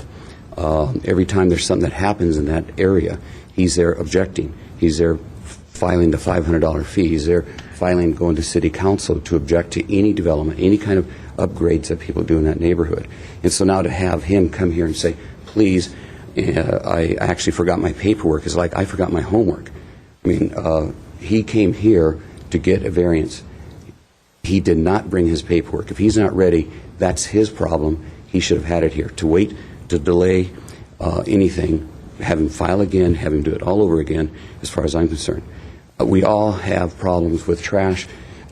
Every time there's something that happens in that area, he's there objecting. He's there filing the $500 fee. He's there filing, going to city council to object to any development, any kind of upgrades that people do in that neighborhood. And so now to have him come here and say, please, I actually forgot my paperwork, is like I forgot my homework. I mean, he came here to get a variance. He did not bring his paperwork. If he's not ready, that's his problem. He should have had it here. To wait, to delay anything, have him file again, have him do it all over again, as far as I'm concerned. We all have problems with trash.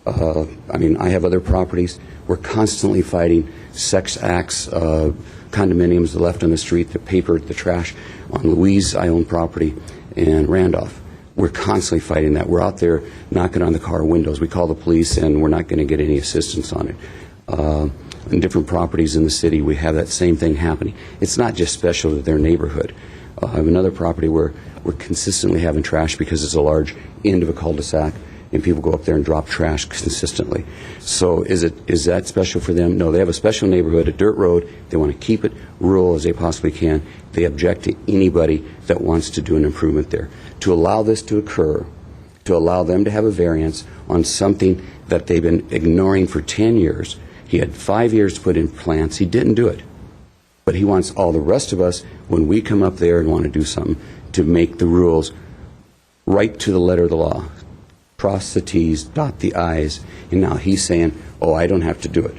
I mean, I have other properties. We're constantly fighting sex acts, condominiums left on the street, the paper, the trash. On Louise, I own property, and Randolph. We're constantly fighting that. We're out there knocking on the car windows. We call the police, and we're not going to get any assistance on it. In different properties in the city, we have that same thing happening. It's not just special to their neighborhood. I have another property where we're consistently having trash because it's a large end of a cul-de-sac, and people go up there and drop trash consistently. So is that special for them? No, they have a special neighborhood, a dirt road. They want to keep it rural as they possibly can. They object to anybody that wants to do an improvement there. To allow this to occur, to allow them to have a variance on something that they've been ignoring for 10 years. He had 5 years to put in plants. He didn't do it. But he wants all the rest of us, when we come up there and want to do something, to make the rules right to the letter of the law. Cross the T's, dot the I's, and now he's saying, oh, I don't have to do it.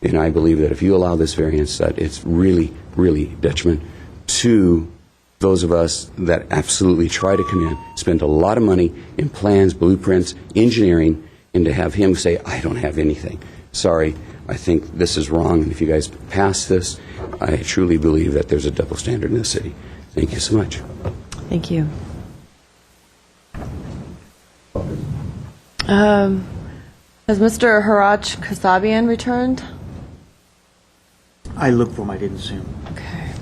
And I believe that if you allow this variance, that it's really, really detriment to those of us that absolutely try to come in, spend a lot of money in plans, blueprints, engineering, and to have him say, I don't have anything. Sorry, I think this is wrong, and if you guys pass this, I truly believe that there's a double standard in the city. Thank you so much. Thank you. Has Mr. Haraj Kasabian returned? I looked for him, I didn't see him. Okay.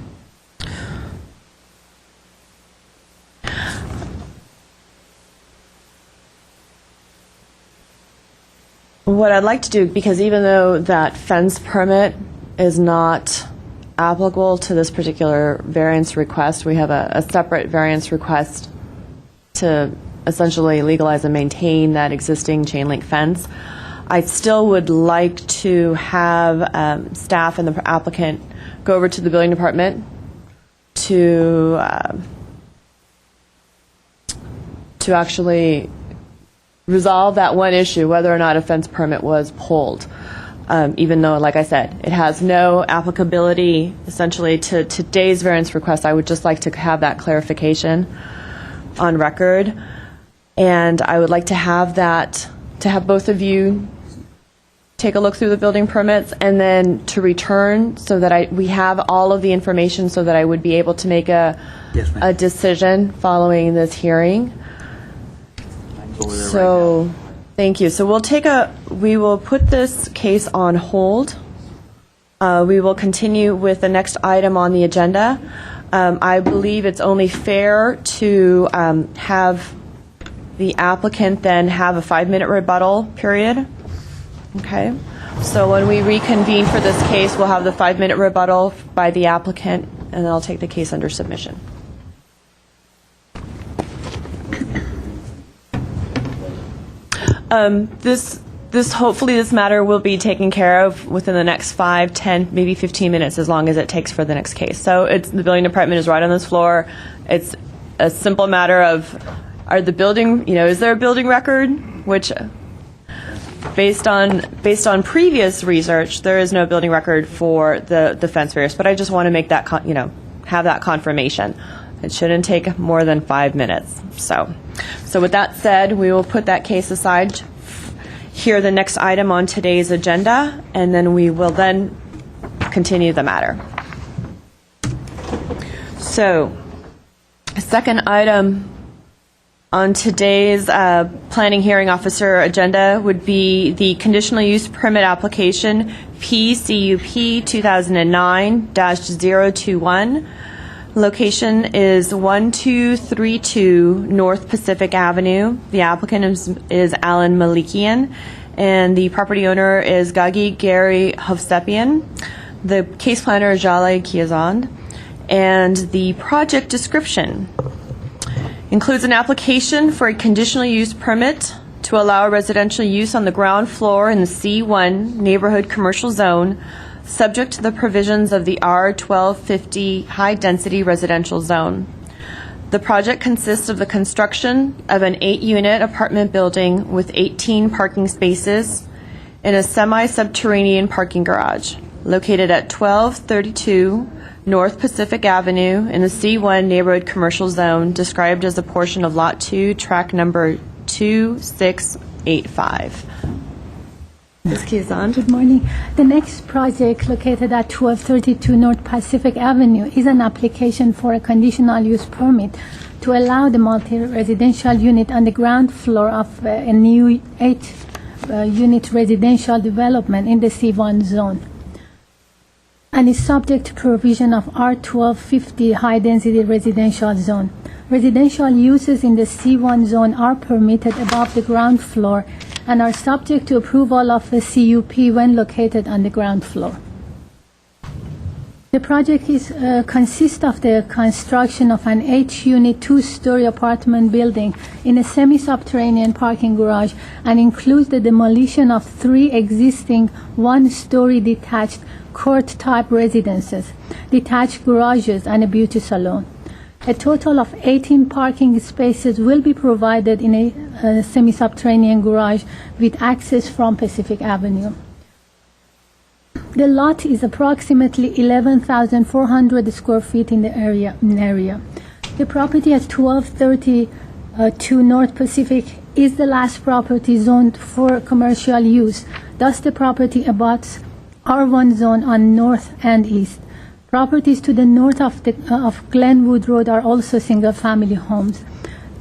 What I'd like to do, because even though that fence permit is not applicable to this particular variance request, we have a separate variance request to essentially legalize and maintain that existing chain link fence. I still would like to have staff and the applicant go over to the building department to actually resolve that one issue, whether or not a fence permit was pulled. Even though, like I said, it has no applicability essentially to today's variance request, I would just like to have that clarification on record. And I would like to have both of you take a look through the building permits and then to return so that we have all of the information so that I would be able to make a decision following this hearing. So, thank you. So we will put this case on hold. We will continue with the next item on the agenda. I believe it's only fair to have the applicant then have a 5-minute rebuttal period. Okay. So when we reconvene for this case, we'll have the 5-minute rebuttal by the applicant, and then I'll take the case under submission. Hopefully this matter will be taken care of within the next 5, 10, maybe 15 minutes, as long as it takes for the next case. So the building department is right on this floor. It's a simple matter of, is there a building record? Which, based on previous research, there is no building record for the fence variance. But I just want to make that, have that confirmation. It shouldn't take more than 5 minutes. So with that said, we will put that case aside, hear the next item on today's agenda, and then we will then continue the matter. So, second item on today's planning hearing officer agenda would be the conditional use permit application PCUP 2009-021. Location is 1232 North Pacific Avenue. The applicant is Alan Malikian, and the property owner is Gagi Gary Hovsepian. The case planner is Jale Kiazand, and the project description includes an application for a conditional use permit to allow residential use on the ground floor in the C1 neighborhood commercial zone, subject to the provisions of the R1250 high-density residential zone. The project consists of the construction of an 8-unit apartment building with 18 parking spaces in a semi-subterranean parking garage located at 1232 North Pacific Avenue in the C1 neighborhood commercial zone, described as a portion of Lot 2, track number 2685. Ms. Kiazand. Good morning. The next project, located at 1232 North Pacific Avenue, is an application for a conditional use permit to allow the multi-residential unit on the ground floor of a new 8-unit residential development in the C1 zone. and is subject to provision of R1250 high-density residential zone. Residential uses in the C1 zone are permitted above the ground floor and are subject to approval of the CUP when located on the ground floor. The project consists of the construction of an 8-unit, 2-story apartment building in a semi-subterranean parking garage and includes the demolition of 3 existing 1-story detached court-type residences, detached garages, and a beauty salon. A total of 18 parking spaces will be provided in a semi-subterranean garage with access from Pacific Avenue. The lot is approximately 11,400 square feet in the area. The property at 1232 North Pacific is the last property zoned for commercial use. Thus, the property abuts R1 zone on north and east. Properties to the north of Glenwood Road are also single-family homes.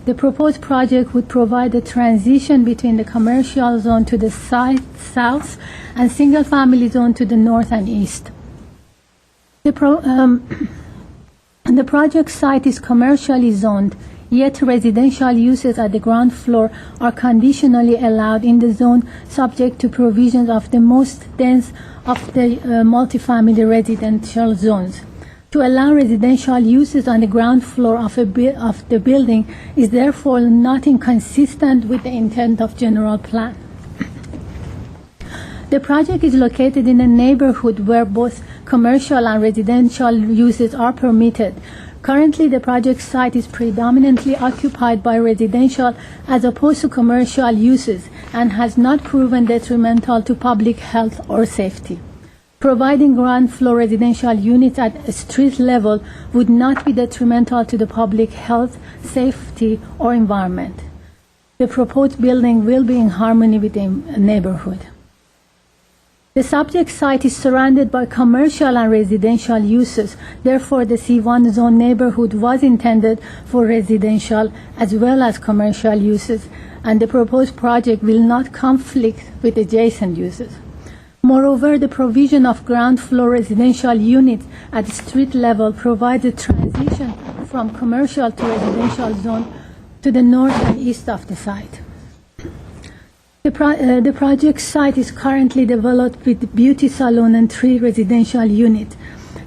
The proposed project would provide a transition between the commercial zone to the south and single-family zone to the north and east. The project site is commercially zoned, yet residential uses at the ground floor are conditionally allowed in the zone subject to provisions of the most dense of the multifamily residential zones. To allow residential uses on the ground floor of the building is therefore not inconsistent with the intent of general plan. The project is located in a neighborhood where both commercial and residential uses are permitted. Currently, the project site is predominantly occupied by residential as opposed to commercial uses and has not proven detrimental to public health or safety. Providing ground floor residential units at a street level would not be detrimental to the public health, safety, or environment. The proposed building will be in harmony with the neighborhood. The subject site is surrounded by commercial and residential uses. Therefore, the C1 zone neighborhood was intended for residential as well as commercial uses, and the proposed project will not conflict with adjacent uses. Moreover, the provision of ground floor residential units at street level provides a transition from commercial to residential zone to the north and east of the site. The project site is currently developed with beauty salon and 3 residential units.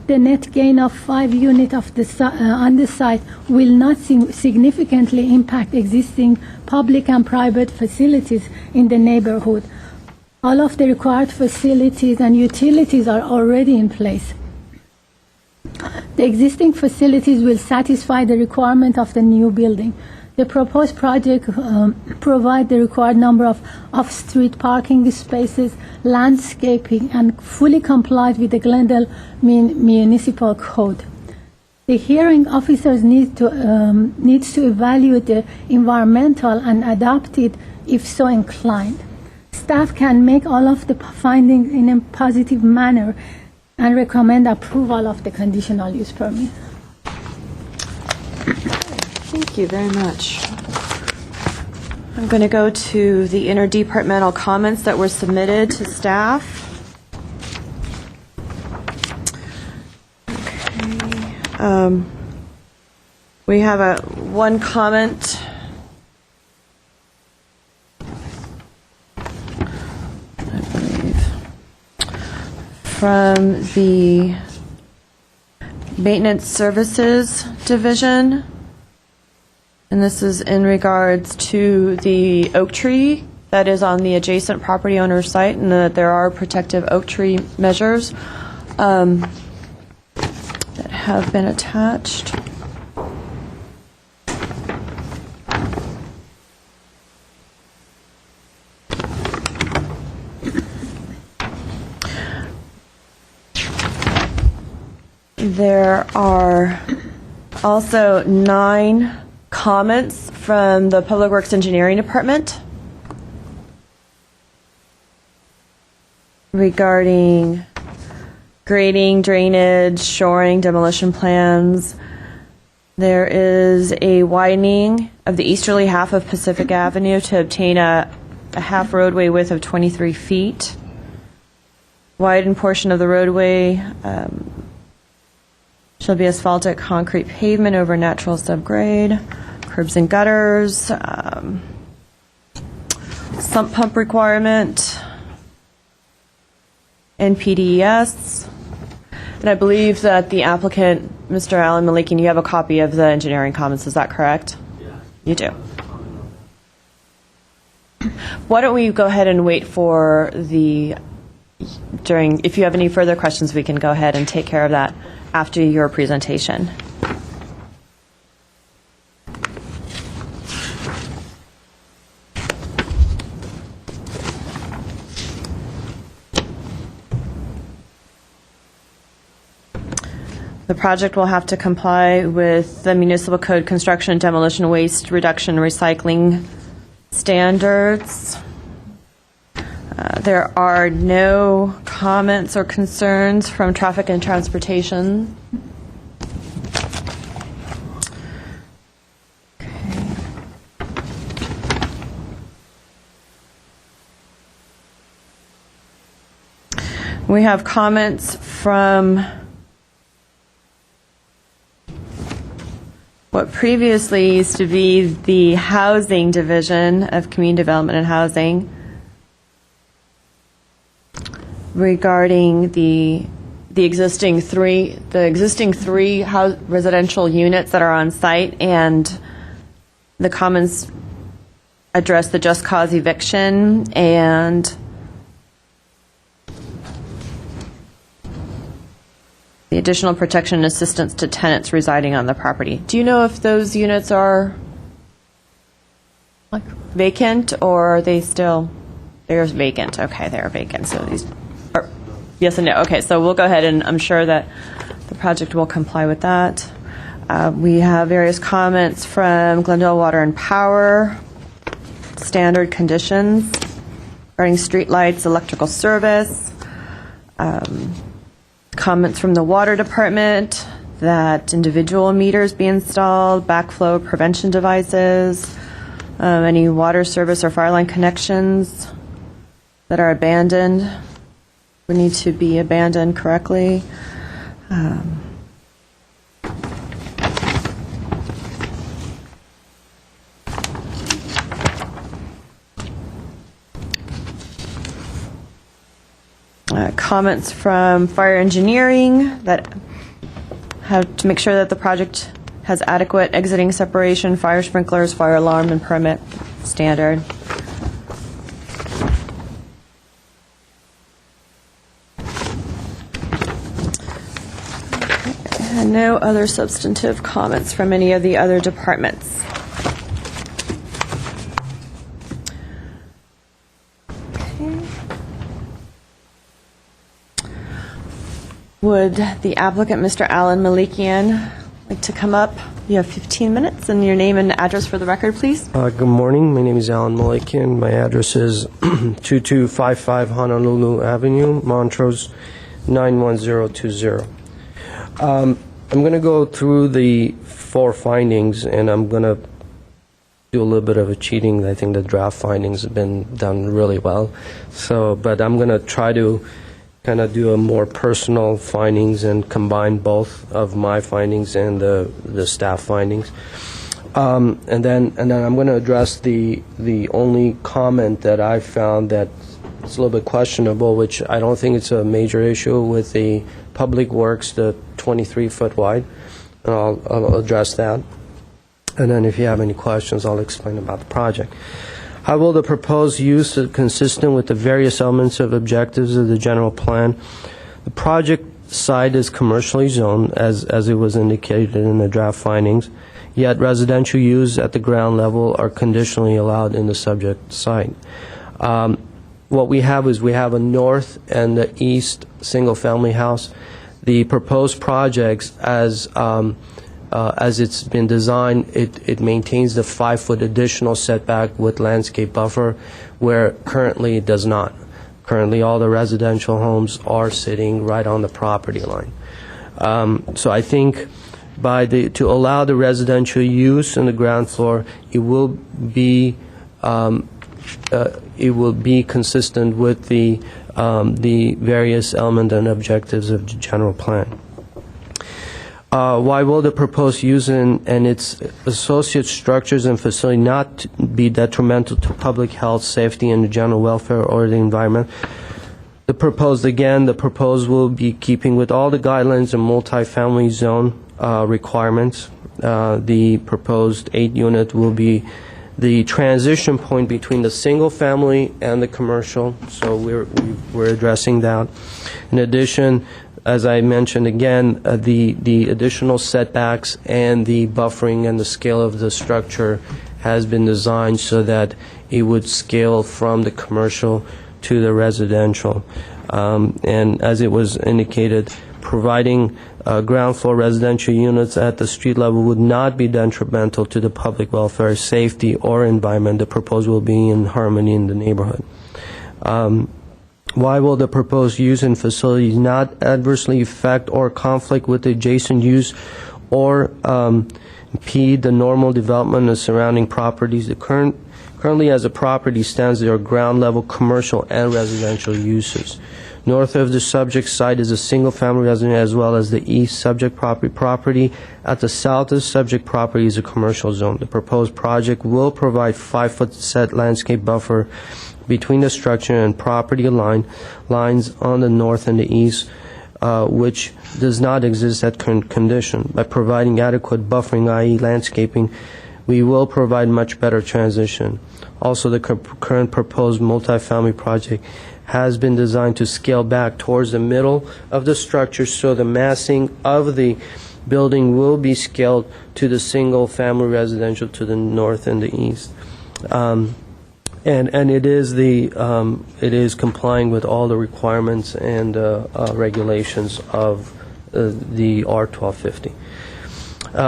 The net gain of 5 units on the site will not significantly impact existing public and private facilities in the neighborhood. All of the required facilities and utilities are already in place. The existing facilities will satisfy the requirement of the new building. The proposed project provides the required number of off-street parking spaces, landscaping, and fully complies with the Glendale Municipal Code. The hearing officers needs to evaluate the environmental and adapt it if so inclined. Staff can make all of the findings in a positive manner and recommend approval of the conditional use permit. Thank you very much. I'm going to go to the interdepartmental comments that were submitted to staff. Okay. We have one comment from the Maintenance Services Division, and this is in regards to the oak tree that is on the adjacent property owner's site, and that there are protective oak tree measures that have been attached. There are also 9 comments from the Public Works Engineering Department regarding grading, drainage, shoring, demolition plans. There is a widening of the easterly half of Pacific Avenue to obtain a half roadway width of 23 feet. widened portion of the roadway shall be asphaltic concrete pavement over natural subgrade, curbs and gutters, sump pump requirement, NPDES. And I believe that the applicant, Mr. Alan Malikian, you have a copy of the engineering comments, is that correct? Yeah. You do. Why don't we go ahead and wait for if you have any further questions, we can go ahead and take care of that after your presentation. The project will have to comply with the Municipal Code Construction, Demolition, Waste Reduction, Recycling standards. There are no comments or concerns from traffic and transportation. We have comments from what previously used to be the Housing Division of Community Development and Housing regarding the existing three residential units that are on site, and the comments address the just cause eviction and the additional protection and assistance to tenants residing on the property. Do you know if those units are vacant, or are they still? They're vacant. Okay, they're vacant. So these are yes and no. Okay, so we'll go ahead, and I'm sure that the project will comply with that. We have various comments from Glendale Water and Power, standard conditions regarding streetlights, electrical service. Comments from the Water Department that individual meters be installed, backflow prevention devices, any water service or fire line connections that are abandoned would need to be abandoned correctly. Comments from fire engineering that have to make sure that the project has adequate exiting separation, fire sprinklers, fire alarm, and permit standard. And no other substantive comments from any of the other departments. Would the applicant, Mr. Alan Malikian, like to come up? You have 15 minutes, and your name and address for the record, please. Good morning. My name is Alan Malikian. My address is 2255 Honolulu Avenue, Montrose 91020. I'm going to go through the 4 findings, and I'm going to do a little bit of a cheating. I think the draft findings have been done really well. But I'm going to try to kind of do a more personal findings and combine both of my findings and the staff findings. And then I'm going to address the only comment that I found that it's a little bit questionable, which I don't think it's a major issue with the Public Works, the 23-foot wide. And I'll address that. And then if you have any questions, I'll explain about the project. How will the proposed use be consistent with the various elements of objectives of the general plan? The project site is commercially zoned, as it was indicated in the draft findings, yet residential use at the ground level are conditionally allowed in the subject site. What we have is we have a north and the east single-family house. The proposed projects, as it's been designed, it maintains the 5-foot additional setback with landscape buffer, where currently it does not. Currently, all the residential homes are sitting right on the property line. So I think to allow the residential use in the ground floor, it will be consistent with the the various elements and objectives of the general plan. Why will the proposed use and its associate structures and facility not be detrimental to public health, safety, and the general welfare or the environment? The proposed will be keeping with all the guidelines and multifamily zone requirements. The proposed 8-unit will be the transition point between the single family and the commercial, so we're addressing that. In addition, as I mentioned again, the additional setbacks and the buffering and the scale of the structure has been designed so that it would scale from the commercial to the residential. And as it was indicated, providing ground floor residential units at the street level would not be detrimental to the public welfare, safety, or environment. The proposed will be in harmony in the neighborhood. Why will the proposed use and facilities not adversely affect or conflict with the adjacent use or impede the normal development of surrounding properties? Currently, as a property stands, there are ground-level commercial and residential uses. North of the subject site is a single-family residence as well as the east subject property. At the south of the subject property is a commercial zone. The proposed project will provide 5-foot set landscape buffer between the structure and property lines on the north and the east, which does not exist at current condition. By providing adequate buffering, i.e. landscaping, we will provide much better transition. Also, the current proposed multifamily project has been designed to scale back towards the middle of the structure, so the massing of the building will be scaled to the single-family residential to the north and the east. And it is complying with all the requirements and regulations of the R1250.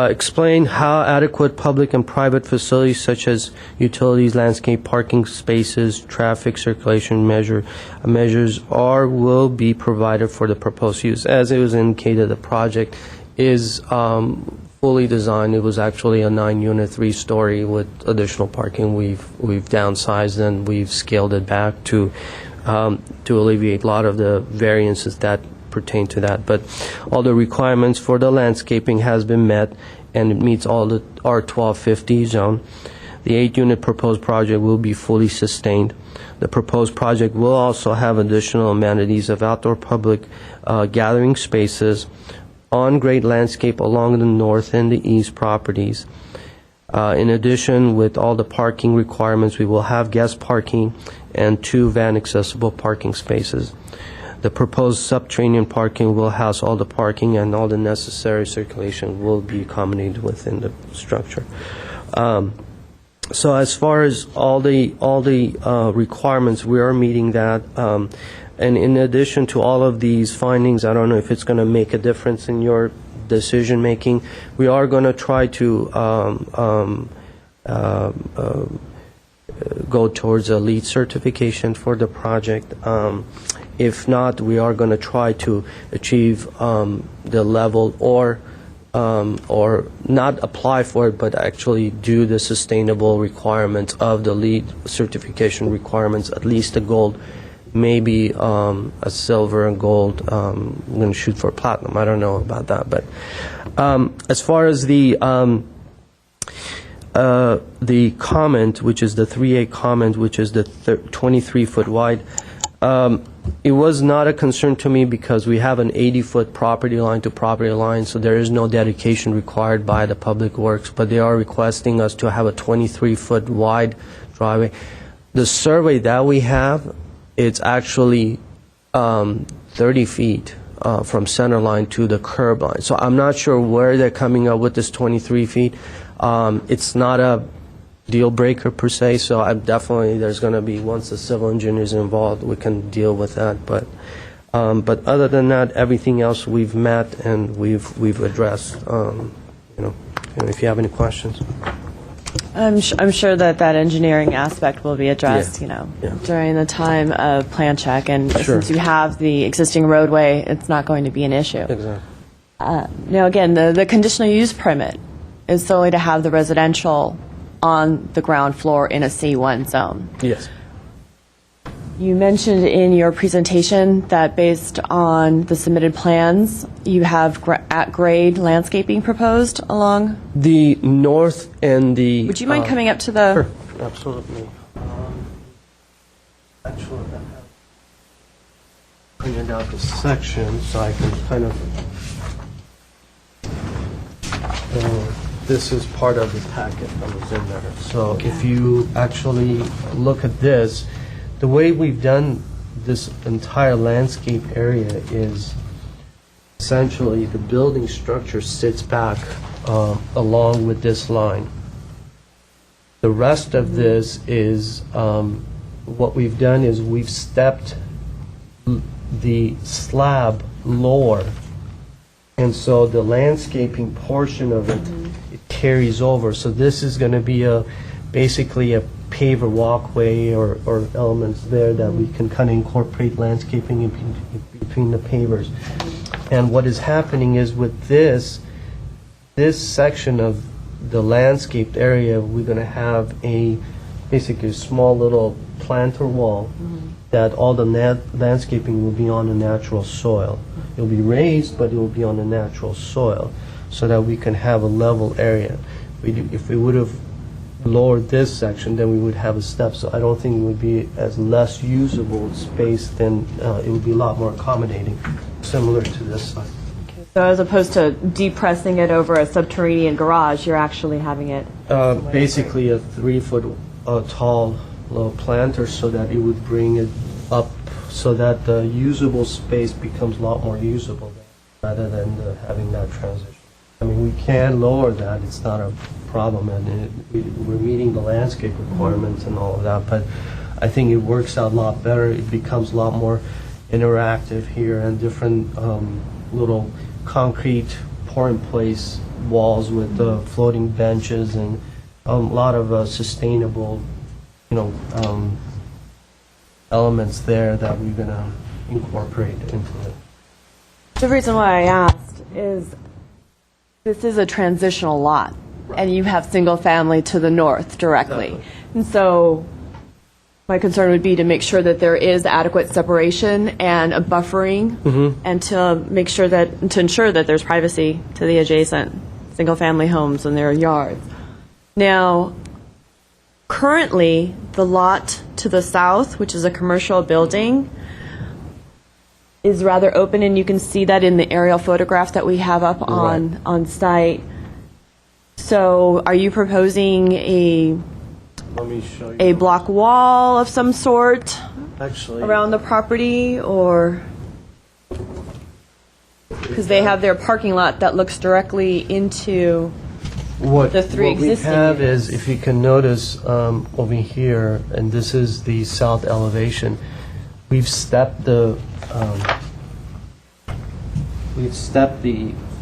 Explain how adequate public and private facilities such as utilities, landscape, parking spaces, traffic circulation measures will be provided for the proposed use. As it was indicated, the project is fully designed. It was actually a 9-unit, 3-story with additional parking. We've downsized and we've scaled it back to alleviate a lot of the variances that pertain to that. But all the requirements for the landscaping has been met, and it meets all the R1250 zone. The 8-unit proposed project will be fully sustained. The proposed project will also have additional amenities of outdoor public gathering spaces, on-grade landscape along the north and the east properties. In addition, with all the parking requirements, we will have guest parking and 2 van-accessible parking spaces. The proposed subterranean parking will house all the parking, and all the necessary circulation will be accommodated within the structure. So as far as all the requirements, we are meeting that. And in addition to all of these findings, I don't know if it's going to make a difference in your decision making. We are going to try to go towards a LEED certification for the project. If not, we are going to try to achieve the level or not apply for it, but actually do the sustainable requirements of the LEED certification requirements, at least the gold, maybe a silver and gold. I'm going to shoot for platinum. I don't know about that. But as far as the comment, which is the 3A comment, which is the 23-foot wide, it was not a concern to me because we have an 80-foot property line to property line, so there is no dedication required by the Public Works, but they are requesting us to have a 23-foot wide driveway. The survey that we have, it's actually 30 feet from center line to the curb line. So I'm not sure where they're coming up with this 23 feet. It's not a deal breaker per se, so I'm definitely, there's going to be, once the civil engineer is involved, we can deal with that. But other than that, everything else we've met and we've addressed. If you have any questions. I'm sure that engineering aspect will be addressed, Yeah. during the time of plan check. And Sure. since you have the existing roadway, it's not going to be an issue. Exactly. Now, again, the conditional use permit is solely to have the residential on the ground floor in a C1 zone. Yes. You mentioned in your presentation that based on the submitted plans, you have at-grade landscaping proposed along. The north and the... Would you mind coming up to the... Sure, absolutely. Actually, I have printed out the section so I can kind of... this is part of the packet that was in there. So if you actually look at this, the way we've done this entire landscape area is essentially the building structure sits back along with this line. The rest of this is, what we've done is we've stepped the slab lower. And so the landscaping portion of it, it carries over. So this is going to be basically a paver walkway or elements there that we can kind of incorporate landscaping in between the pavers. And what is happening is with this section of the landscaped area, we're going to have basically a small little planter wall that all the landscaping will be on the natural soil. It'll be raised, but it will be on the natural soil so that we can have a level area. If we would have lowered this section, then we would have a step. So I don't think it would be as less usable space, then it would be a lot more accommodating, similar to this side. So as opposed to depressing it over a subterranean garage, you're actually having it... Basically a 3-foot tall little planter so that it would bring it up so that the usable space becomes a lot more usable rather than having that transition. I mean, we can lower that, it's not a problem, and we're meeting the landscape requirements and all of that, but I think it works out a lot better. It becomes a lot more interactive here, and different little concrete pour-in-place walls with floating benches and a lot of sustainable, elements there that we're going to incorporate into it. The reason why I asked is this is a transitional lot, and you have single family to the north directly. Exactly. And so my concern would be to make sure that there is adequate separation and a buffering, and to ensure that there's privacy to the adjacent single family homes and their yards. Now, currently, the lot to the south, which is a commercial building, is rather open, and you can see that in the aerial photograph that we have up on site. So are you proposing Let me show you. a block wall of some sort Actually, around the property, or because they have their parking lot that looks directly into the three what we existing have units. is, if you can notice over here, and this is the south elevation, we've stepped the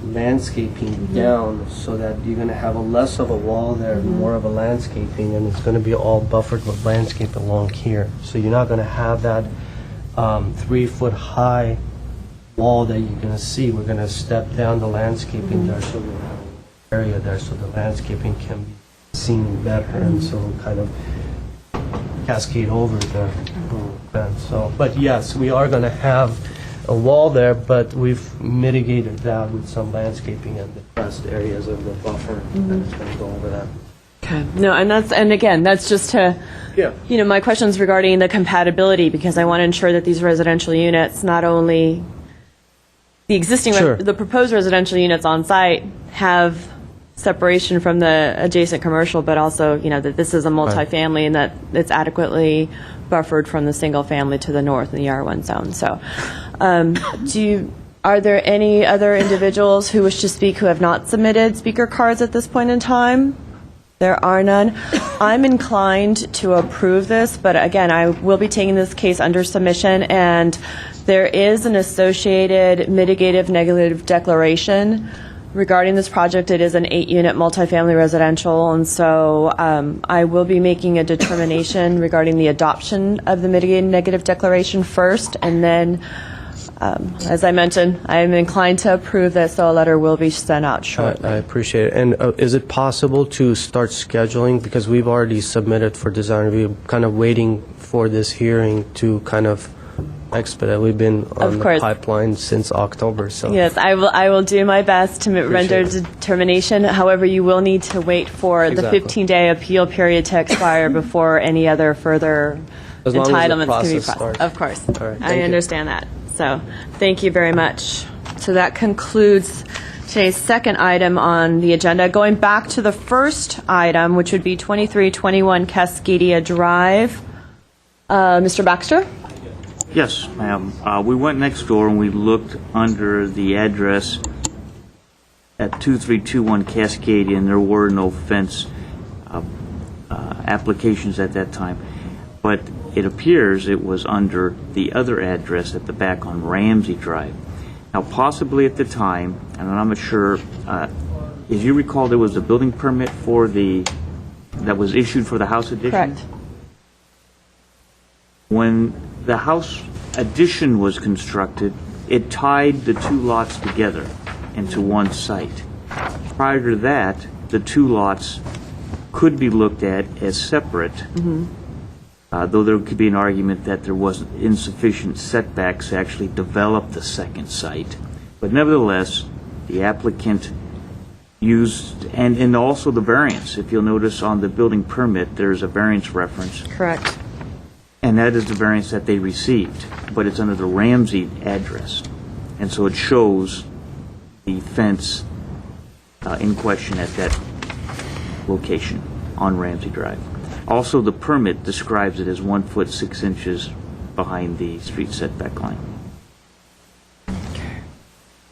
landscaping down so that you're going to have a less of a wall there, and more of a landscaping, and it's going to be all buffered with landscape along here. So you're not going to have that 3-foot high wall that you're going to see. We're going to step down the landscaping there, so we have an area there so the landscaping can be seen better, and so kind of cascade over the fence. So, but yes, we are going to have a wall there, but we've mitigated that with some landscaping and the best areas of the buffer. That's going to go over that. Okay. No, and again, that's just to, my question's regarding the compatibility, because I want to ensure that these residential units, not only the existing, the proposed residential units on site have separation from the adjacent commercial, but also, that this is a multifamily and that it's adequately buffered from the single family to the north in the R1 zone. So, are there any other individuals who wish to speak who have not submitted speaker cards at this point in time? There are none. I'm inclined to approve this, but again, I will be taking this case under submission, and there is an associated mitigative negative declaration regarding this project. It is an 8-unit multifamily residential, and so I will be making a determination regarding the adoption of the mitigated negative declaration first, and then As I mentioned, I am inclined to approve this, so a letter will be sent out shortly. I appreciate it. And is it possible to start scheduling, because we've already submitted for design review, kind of waiting for this hearing to kind of expedite? We've been on the course. pipeline since October, so. Yes, I will do my best to render Appreciate it. determination. However, you will need to wait for the Exactly. 15-day appeal period to expire before any other further As long as the entitlements can be process processed. starts. Of course. All right, I thank you. understand that. So, thank you very much. So that concludes today's second item on the agenda. Going back to the first item, which would be 2321 Cascadia Drive. Mr. Baxter? Yes, ma'am. We went next door and we looked under the address at 2321 Cascadia, and there were no fence applications at that time. But it appears it was under the other address at the back on Ramsey Drive. Now, possibly at the time, and I'm not sure, as you recall, there was a building permit that was issued for the house addition? Correct. When the house addition was constructed, it tied the two lots together into one site. Prior to that, the two lots could be looked at as separate, though there could be an argument that there wasn't insufficient setbacks to actually develop the second site. But nevertheless, the applicant used, and also the variance. If you'll notice on the building permit, there's a variance reference. Correct. And that is the variance that they received, but it's under the Ramsey address. And so it shows the fence in question at that location on Ramsey Drive. Also, the permit describes it as 1 foot 6 inches behind the street setback line.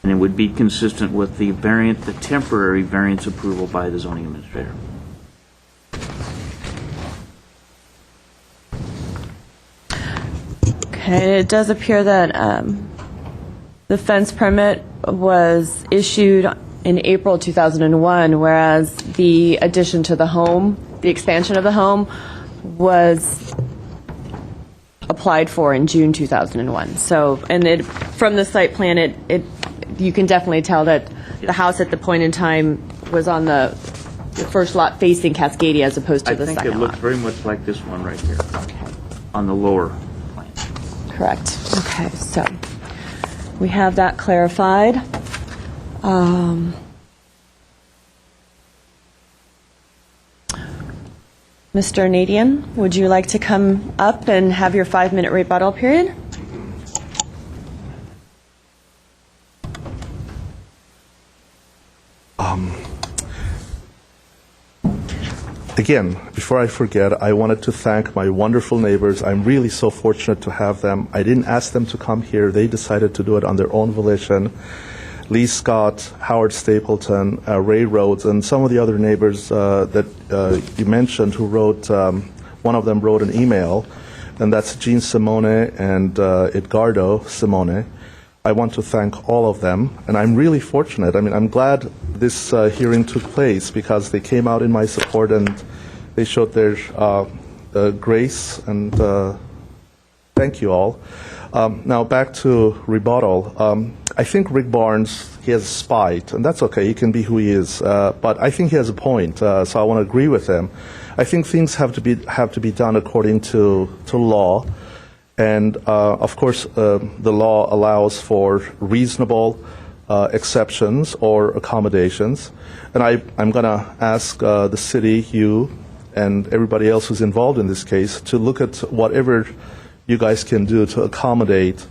And it would be consistent with the temporary variance approval by the zoning administrator. Okay, it does appear that the fence permit was issued in April 2001, whereas the addition to the home, the expansion of the home, was applied for in June 2001. So, and from the site plan, you can definitely tell that the house at the point in time was on the first lot facing Cascadia as opposed to the second lot. I think it looked very much like this one right here, on the lower plan. Correct. Okay, so we have that clarified. Mr. Nadian, would you like to come up and have your 5-minute rebuttal period? Again, before I forget, I wanted to thank my wonderful neighbors. I'm really so fortunate to have them. I didn't ask them to come here. They decided to do it on their own volition. Lee Scott, Howard Stapleton, Ray Rhodes, and some of the other neighbors that you mentioned who wrote, one of them wrote an email, and that's Jean Simone and Edgardo Simone. I want to thank all of them, and I'm really fortunate. I mean, I'm glad this hearing took place because they came out in my support and they showed their grace, and thank you all. Now back to rebuttal. I think Rick Barnes, he has spite, and that's okay. He can be who he is. But I think he has a point, so I want to agree with him. I think things have to be done according to law. And, of course, the law allows for reasonable exceptions or accommodations. And I'm going to ask the city, you, and everybody else who's involved in this case to look at whatever you guys can do to accommodate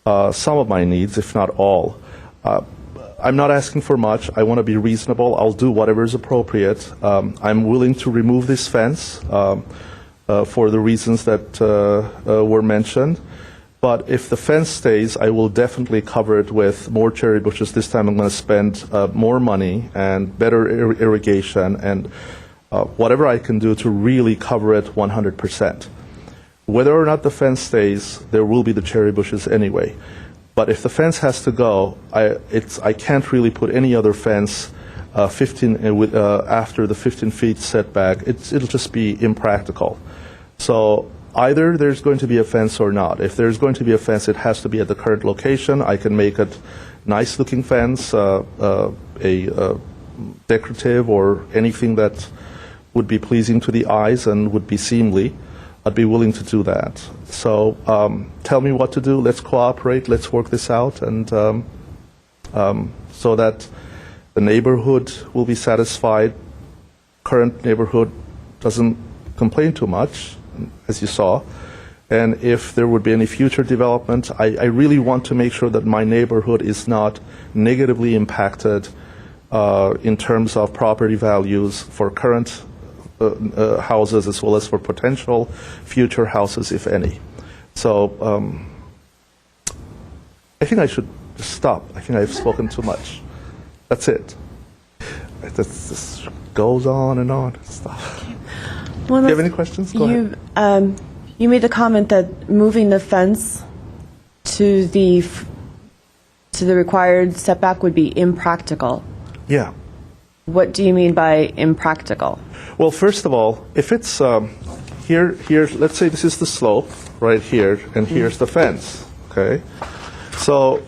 some of my needs, if not all. I'm not asking for much. I want to be reasonable. I'll do whatever is appropriate. I'm willing to remove this fence for the reasons that were mentioned. But if the fence stays, I will definitely cover it with more cherry bushes. This time I'm going to spend more money and better irrigation and whatever I can do to really cover it 100%. Whether or not the fence stays, there will be the cherry bushes anyway. But if the fence has to go, I can't really put any other fence after the 15 feet setback. It'll just be impractical. So either there's going to be a fence or not. If there's going to be a fence, it has to be at the current location. I can make it nice-looking fence, a decorative or anything that would be pleasing to the eyes and would be seemly. I'd be willing to do that. So tell me what to do. Let's cooperate. Let's work this out, and so that the neighborhood will be satisfied. Current neighborhood doesn't complain too much, as you saw. And if there would be any future development, I really want to make sure that my neighborhood is not negatively impacted in terms of property values for current houses as well as for potential future houses, if any. So I think I should stop. I think I've spoken too much. That's it. This goes on and on. Stop. Well, Do you have any questions? Go ahead. You made the comment that moving the fence to the required setback would be impractical. Yeah. What do you mean by impractical? Well, first of all, if it's here, let's say this is the slope right here, and here's the fence. Okay. So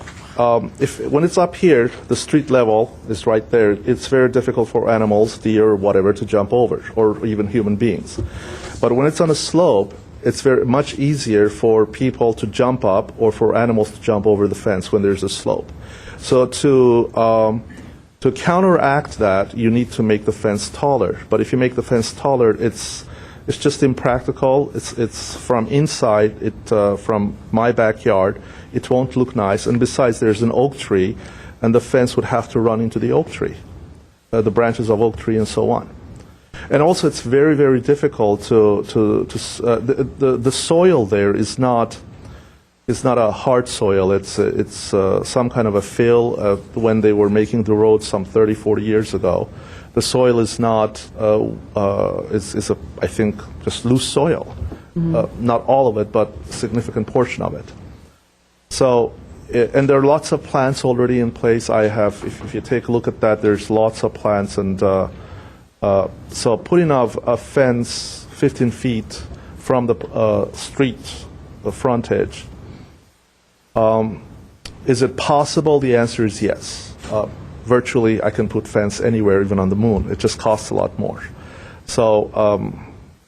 when it's up here, the street level is right there. It's very difficult for animals, deer, or whatever, to jump over, or even human beings. But when it's on a slope, it's very much easier for people to jump up or for animals to jump over the fence when there's a slope. So to counteract that, you need to make the fence taller. But if you make the fence taller, it's just impractical. It's from inside, from my backyard, it won't look nice. And besides, there's an oak tree, and the fence would have to run into the oak tree, the branches of oak tree and so on. And also, it's very, very difficult the soil there is not a hard soil. It's some kind of a fill. When they were making the road some 30, 40 years ago, the soil is not, I think, just loose soil. Not all of it, but a significant portion of it. So, and there are lots of plants already in place. I have, if you take a look at that, there's lots of plants. And so putting a fence 15 feet from the street, the frontage, is it possible? The answer is yes. Virtually, I can put fence anywhere, even on the moon. It just costs a lot more. So,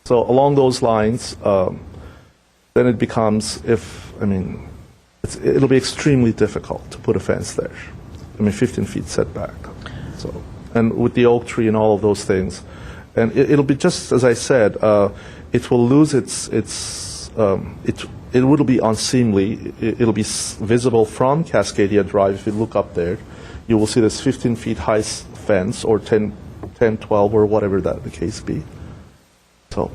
so along those lines, then it becomes, it'll be extremely difficult to put a fence there. 15 feet setback. So, and with the oak tree and all of those things, and it'll be just as I said. It will lose it will be unseemly. It'll be visible from Cascadia Drive. If you look up there, you will see this 15 feet high fence, or 10, 12, or whatever that the case be. So.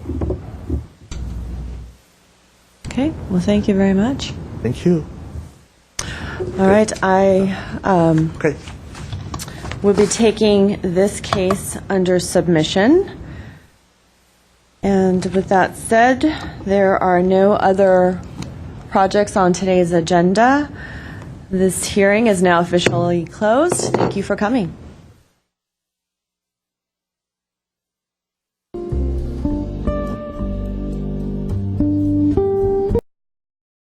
Okay. Well, thank you very much. Thank you. All right. I Okay. will be taking this case under submission. And with that said, there are no other projects on today's agenda. This hearing is now officially closed. Thank you for coming.